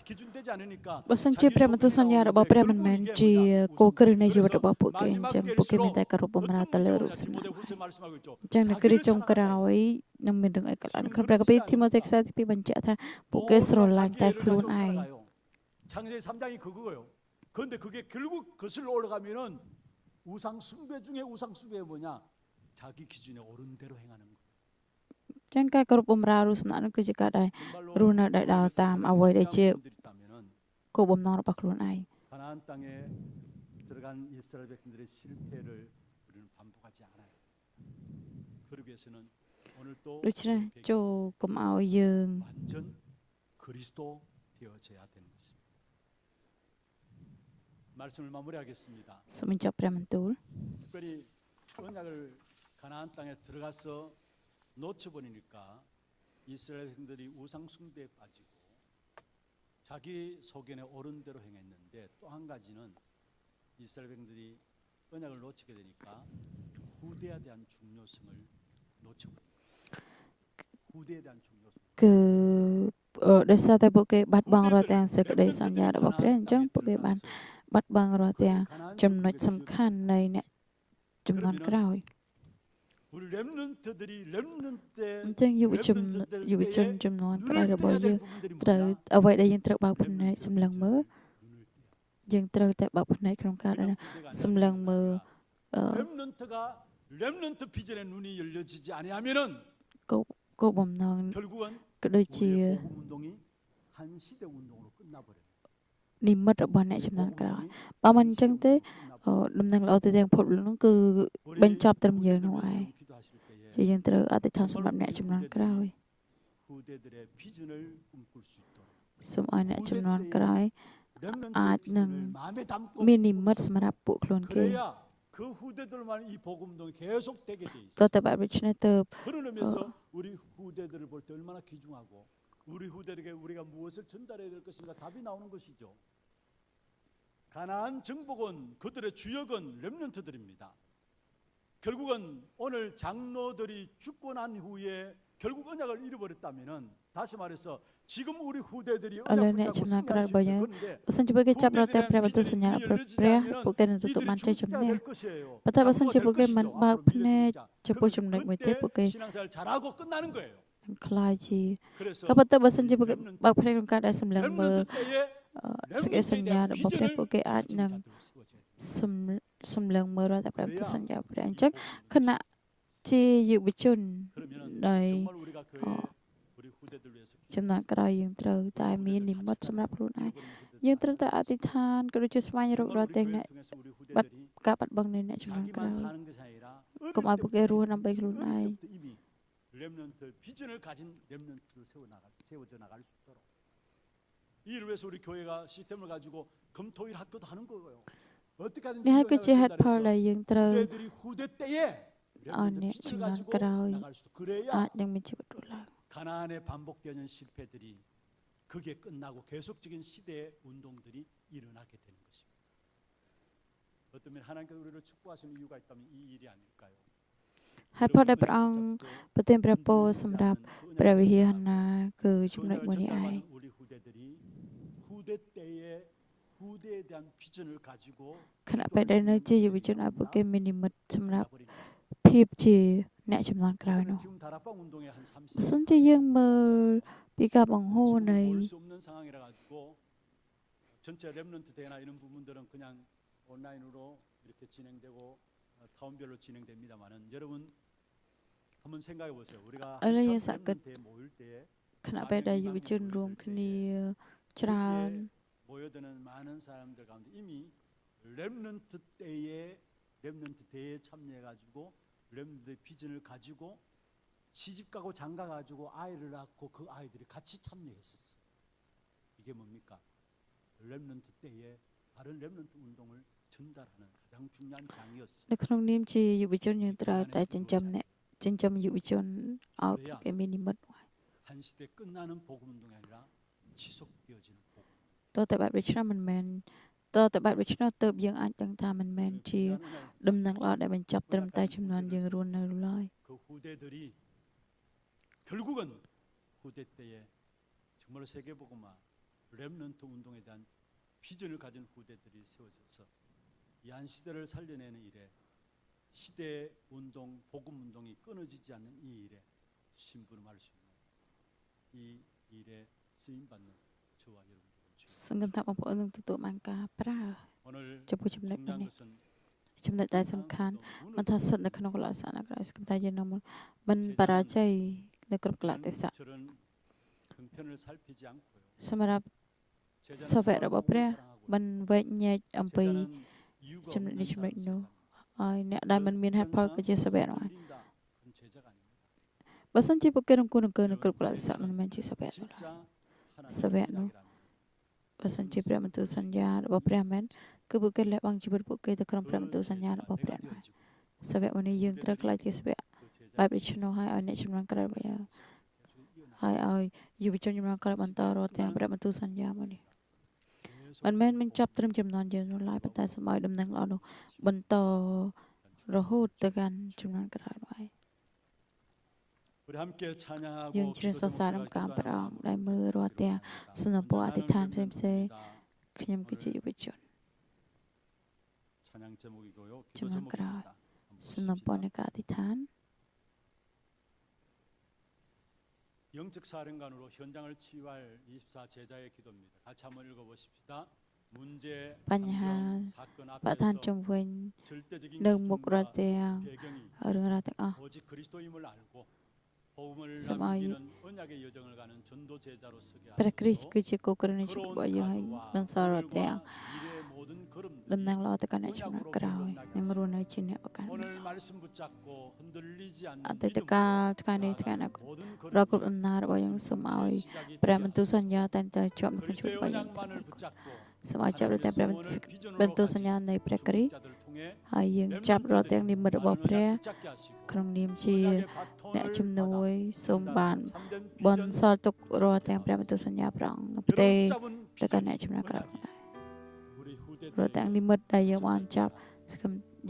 Speaker 2: 기준되지 않으니까
Speaker 1: បើសិនជាព្រះបន្ទូលសញ្ញារបស់ព្រះមិនមែនជាគោលគ្រឹះនៃជីវិតរបស់ពួកគេអញ្ចឹងពួកគេមានតែគោរពបម្រើទៅលើរូបសំណាក អញ្ចឹងនៅគ្រាចុងក្រោយនឹងមានរឿងអីកើតឡើងក្នុងព្រះគម្ពីរទីម៉ូថេខ្សែទី2បញ្ជាក់ថាពួកគេស្រឡាញ់តែខ្លួនឯង
Speaker 2: 창세기 3장이 그거예요. 그런데 그게 결국 거슬러 올라가면은 우상 숭배 중에 우상 숭배가 뭐냐? 자기 기준에 옳은 대로 행하는 거.
Speaker 1: អញ្ចឹងការគោរពបម្រើរូបសំណាកនោះគឺជាការដែលរស់នៅដោយដើរតាមអ្វីដែលជាគោលបំណងរបស់ខ្លួនឯង
Speaker 2: 가나안 땅에 들어간 이스라엘 백성들의 실패를 우리는 반복하지 않아요. 그러기 위해서는 오늘 또
Speaker 1: ដូច្នេះចូលកុំឲ្យយើង
Speaker 2: 완전 그리스도 되어져야 되는 것입니다. 말씀을 마무리하겠습니다.
Speaker 1: សូមបញ្ចប់ព្រះបន្ទូល
Speaker 2: 특별히 언약을 가나안 땅에 들어가서 놓쳐버리니까 이스라엘 백성들이 우상 숭배에 빠지고 자기 소견에 옳은 대로 행했는데 또 한 가지는 이스라엘 백성들이 언약을 놓치게 되니까 후대에 대한 중요성을 놓쳐버립니다. 후대에 대한 중요성.
Speaker 1: គឺដោយសារតែពួកគេបាត់បង់រាល់ទាំងសេចក្តីសន្យារបស់ព្រះអញ្ចឹងពួកគេបានបាត់បង់រាល់ទាំងចំណុចសំខាន់នៃអ្នកចំនួនក្រោយ
Speaker 2: 우리 렘넌트들이 렘넌트
Speaker 1: អញ្ចឹងយុវជនចំនួនក្រោយរបស់យើងត្រូវអ្វីដែលយើងត្រូវបើកភ្នែកសម្លឹងមើលយើងត្រូវតែបើកភ្នែកក្នុងការដែលសម្លឹងមើល
Speaker 2: 렘넌트가 렘넌트 비전의 눈이 열려지지 아니하면은
Speaker 1: គោលបំណង
Speaker 2: 결국은
Speaker 1: ក៏ដូចជា
Speaker 2: 우리의 복음 운동이 한 시대 운동으로 끝나버려요.
Speaker 1: និមិត្តរបស់អ្នកចំនួនក្រោយបើមិនអញ្ចឹងទេដំណឹងល្អទៅទាំងភពលោកនោះគឺបញ្ចប់ត្រឹមយើងនោះឯងជាយើងត្រូវអធិដ្ឋានសម្រាប់អ្នកចំនួនក្រោយ
Speaker 2: 후대들의 비전을 꿈꿀 수 있도록
Speaker 1: សូមឲ្យអ្នកចំនួនក្រោយ
Speaker 2: 렘넌트의
Speaker 1: 는
Speaker 2: 비전을 마음에 담고
Speaker 1: មាននិមិត្តសម្រាប់ពួកខ្លួនគេ
Speaker 2: 그래야 그 후대들만 이 복음 운동이 계속되게 돼
Speaker 1: តើ
Speaker 2: 있어.
Speaker 1: តែបែបដូច្នេះទៅ
Speaker 2: 그런 의미에서 우리 후대들을 볼 때 얼마나 귀중하고 우리 후대에게 우리가 무엇을 전달해야 될 것인가 답이 나오는 것이죠. 가나안 정복은 그들의 주역은 렘넌트들입니다. 결국은 오늘 장로들이 죽고 난 후에 결국 언약을 잃어버렸다면은 다시 말해서 지금 우리 후대들이
Speaker 1: ឥឡូវ
Speaker 2: 언약
Speaker 1: អ្នក
Speaker 2: 붙잡고
Speaker 1: ចំណានក្រោយ
Speaker 2: 승리할 수
Speaker 1: របស់
Speaker 2: 있어요.
Speaker 1: យើង
Speaker 2: 그런데
Speaker 1: បើសិនជាពួកគេចាប់រត់ទៅព្រះបន្ទូលសញ្ញារបស់ព្រះពួកគេនឹងទទួលបានជ័យជំនះ
Speaker 2: 될 것이에요.
Speaker 1: ប៉ុន្តែបើសិនជាពួកគេមិនបើកភ្នែក
Speaker 2: 앞으로
Speaker 1: ចំពោះចំណុចមួយទេពួកគេ
Speaker 2: 신앙생활 잘하고 끝나는 거예요.
Speaker 1: នឹងខ្លាយជា
Speaker 2: 그래서
Speaker 1: ក៏ប៉ុន្តែបើសិនជាពួកគេបើកភ្នែកក្នុងការដែលសម្លឹងមើល
Speaker 2: 렘넌트 때에
Speaker 1: សេចក្តីសញ្ញារបស់ព្រះពួកគេអាចនឹង
Speaker 2: 자들로 세워져요.
Speaker 1: សម្លឹងមើលរកតែព្រះបន្ទូលសញ្ញារបស់ព្រះអញ្ចឹងគណៈជាយុវជន
Speaker 2: 그러면은
Speaker 1: ដោយ
Speaker 2: 정말 우리가 교회 우리 후대들 위해서
Speaker 1: ចំណានក្រោយយើងត្រូវតែមាននិមិត្តសម្រាប់ខ្លួនឯងយើងត្រូវតែអធិដ្ឋានក៏ដូចជាស្វែងរករកទាំងអ្នក
Speaker 2: 통해서 우리
Speaker 1: បាត់
Speaker 2: 후대들이
Speaker 1: ការបាត់បង់នៃអ្នកចំណានក្រោ
Speaker 2: 자기만
Speaker 1: យ
Speaker 2: 사는 것이 아니라
Speaker 1: កុំឲ្យពួកគេរស់ដើម្បីខ្លួនឯង
Speaker 2: 어릴 때부터 이미 렘넌트 비전을 가진 렘넌트를 세워져 나갈 수 있도록 이 일을 위해서 우리 교회가 시스템을 가지고 금토일 학교도 하는 거예요. 어떻게 하든지
Speaker 1: នេះហើយគឺជាហេតុផលដែល
Speaker 2: 전달해서
Speaker 1: យើងត្រូវ
Speaker 2: 후대들이 후대 때에 렘넌트
Speaker 1: 네,
Speaker 2: 비전을
Speaker 1: 정말
Speaker 2: 가지고
Speaker 1: 그러하여
Speaker 2: 나갈 수 있도록 그래야
Speaker 1: អាចនឹងមានជីវិតរស់ឡើង
Speaker 2: 가나안에 반복되는 실패들이 그게 끝나고 계속적인 시대의 운동들이 일어나게 되는 것입니다. 어떤 면 하나님께서 우리를 축복하시는 이유가 있다면 이 일이 아닐까요?
Speaker 1: ហេតុផលដែលព្រះអង្គប្រទានព្រះពរសម្រាប់ព្រះវិហារណាគឺចំណុចមួយនេះឯង
Speaker 2: 우리 후대들이 후대 때에 후대에 대한 비전을 가지고
Speaker 1: ខណៈពេលដែលនៅជាយុវជនឲ្យពួកគេមាននិមិត្តសម្រាប់
Speaker 2: 나버린다.
Speaker 1: ភាពជាអ្នកចំណានក្រោយនោះ
Speaker 2: 지금 다락방 운동의 한 30.
Speaker 1: បើសិនជាយើងមើលពីការបង្ហូរនៃ
Speaker 2: 볼수 없는 상황이라 가지고 전체 렘넌트 대회나 이런 부분들은 그냥 온라인으로 이렇게 진행되고 타운별로 진행됩니다만은 여러분 한번 생각해 보세요. 우리가
Speaker 1: 얼른
Speaker 2: 한참
Speaker 1: 예사 끝.
Speaker 2: 렘넌트에 모일 때에
Speaker 1: ខណៈពេលដែលយុវជនរួមគ្នាច្រើន
Speaker 2: 모여드는 많은 사람들 가운데 이미 렘넌트 때에 렘넌트 대회에 참여해 가지고 렘넌트의 비전을 가지고 시집 가고 장가 가지고 아이를 낳고 그 아이들이 같이 참여했었어. 이게 뭡니까? 렘넌트 때에 바른 렘넌트 운동을 전달하는 가장 중요한 장이었어.
Speaker 1: នៅក្នុងនាមជាយុវជនយើងត្រូវតែចិញ្ចឹមយុវជនឲ្យពួកគេមាននិមិត្តមួយ
Speaker 2: 한 시대 끝나는 복음 운동이 아니라 지속되어지는 복음.
Speaker 1: តើតែបែបដូច្នោះមិនមែនតើតែបែបដូច្នោះទើបយើងអាចដឹងថាមិនមែនជាដំណឹងល្អដែលបញ្ចប់ត្រឹមតែចំនួនយើងរស់នៅឡើយ
Speaker 2: 그 후대들이 결국은 후대 때에 정말로 세계복음화 렘넌트 운동에 대한 비전을 가진 후대들이 세워져서 이 한 시대를 살려내는 일에 시대 운동, 복음 운동이 끊어지지 않는 이 일에 심부름할 수 있는 이 일에 쓰임 받는 저와 여러분들.
Speaker 1: សង្ឃឹមថាបងប្អូននឹងទទួលបានការប្រើ
Speaker 2: 오늘
Speaker 1: ចំពោះចំណុចមួយ
Speaker 2: 중요한
Speaker 1: នេះ
Speaker 2: 것은
Speaker 1: ចំណុចដែលសំខាន់មិនថាសិទ្ធនៅក្នុងកលៈសៈណាក្រោយសង្ឃឹមថាយើងនឹងមិនបរាជ័យនៅគ្រប់កលៈទេសៈ
Speaker 2: 저런 형편을 살피지 않고요.
Speaker 1: សម្រាប់
Speaker 2: 제자는
Speaker 1: សាវករបស់ព្រះ
Speaker 2: 사랑하고
Speaker 1: មិនវែកញែកអំពី
Speaker 2: 제자는 이유가
Speaker 1: ចំណុច
Speaker 2: 없는
Speaker 1: នេះចំណុច
Speaker 2: 사람
Speaker 1: នោះ
Speaker 2: 제자입니다.
Speaker 1: ហើយអ្នកដែលមិនមានហេតុផលក៏ជាសាវកនោះហើយ
Speaker 2: 울린다. 그건 제자가 아닙니다.
Speaker 1: បើសិនជាពួកគេរង្គោះរង្គើនៅគ្រប់កលៈទេសៈមិនមែនជាសាវកនោះឡើយ
Speaker 2: 진짜 하나님의
Speaker 1: 사회는
Speaker 2: 언약이라면
Speaker 1: បើសិនជាព្រះបន្ទូលសន្យារបស់ព្រះមែនគឺពួកគេលះបង់ជីវិតពួកគេទៅក្នុងព្រះបន្ទូលសញ្ញារបស់ព្រះនោះហើយសាវកមួយនេះយើងត្រូវខ្លាចជាសាវក
Speaker 2: 그
Speaker 1: បែប
Speaker 2: 제자
Speaker 1: ដូច្នោះហើយឲ្យអ្នកចំនួនក្រោយរបស់យើង
Speaker 2: 계속 이어나가고
Speaker 1: ហើយឲ្យយុវជនចំនួនក្រោយបន្តរត់ទាំងព្រះបន្ទូលសន្យាមួយនេះ
Speaker 2: 계속
Speaker 1: មិនមែនបញ្ចប់ត្រឹមចំនួនយើងនោះឡើយប៉ុន្តែសូមឲ្យដំណឹងល្អនោះបន្តរហូតទៅកាន់ចំនួនក្រោយនោះហើយ
Speaker 2: 우리 함께 찬양하고
Speaker 1: យើងជ្រាបសរសើរដល់ការព្រះអង្គដែលមើលរាល់ទាំងសំណពរអធិដ្ឋានផ្សេងៗខ្ញុំគឺជាយុវជន
Speaker 2: 찬양 제목이고요. 기도
Speaker 1: 정말
Speaker 2: 제목입니다.
Speaker 1: សំណពរនៃការអធិដ្ឋាន
Speaker 2: 영적 사령관으로 현장을 치유할 24 제자의 기도입니다. 같이 한번 읽어보십시다. 문제,
Speaker 1: បញ្ហា
Speaker 2: 환경, 사건
Speaker 1: បឋាន
Speaker 2: 앞에서
Speaker 1: ជំវិញ
Speaker 2: 절대적인
Speaker 1: នៅមុខរាល់
Speaker 2: 기준과
Speaker 1: ទាំង
Speaker 2: 배경이
Speaker 1: រឿងរ៉ាវទាំងអស់
Speaker 2: 오직 그리스도임을 알고 복음을
Speaker 1: 스마이.
Speaker 2: 남기는 언약의 여정을 가는 전도 제자로 서게
Speaker 1: ព្រះគ្រីស្ទ
Speaker 2: 하소서.
Speaker 1: គឺជាគោលការណ៍នៃជីវិតរបស់យើងហើយនឹងសល់រាល់ទាំង
Speaker 2: 미래의 모든 걸음들이
Speaker 1: ដំណឹងល្អទៅកាន់អ្នកចំណាក់ក្រោយនិងរស់នៅជាអ្នកប្រកាន់
Speaker 2: 오늘 말씀 붙잡고 흔들리지 않는
Speaker 1: អតីតកាលថ្ងៃនេះថ្ងៃអនាគត
Speaker 2: 모든
Speaker 1: រាល់គ្រប់ដំណើររបស់យើងសូមឲ្យព្រះបន្ទូលសន្យាតែងតែជាប់នៅក្នុងជីវិត
Speaker 2: 그리스도의
Speaker 1: របស់យើង
Speaker 2: 언약만을 붙잡고
Speaker 1: សូមឲ្យចាប់រត់ទាំងព្រះបន្ទូលសញ្ញានៃព្រះគ្រីស្ទហើយយើងចាប់រត់ទាំងនិមិត្តរបស់ព្រះក្នុងនាមជាអ្នកជំនួយសូមបានបនសល់ទុករត់ទាំងព្រះបន្ទូលសញ្ញាព្រះអង្គផ្ទេរទៅកាន់អ្នកជំនះក្រោយរត់ទាំងនិមិត្តដែលយើងបានចាប់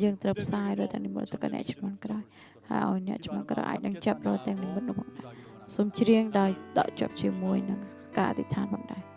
Speaker 1: យើងត្រូវផ្សាយរត់ទាំងនិមិត្តទៅកាន់អ្នកជំនះក្រោយហើយឲ្យអ្នកជំនះក្រោយអាចនឹងចាប់រត់ទាំងនិមិត្តនោះផងដែរសូមច្រៀងដោយដកជាប់ជាមួយនឹងការអធិដ្ឋានផងដែរ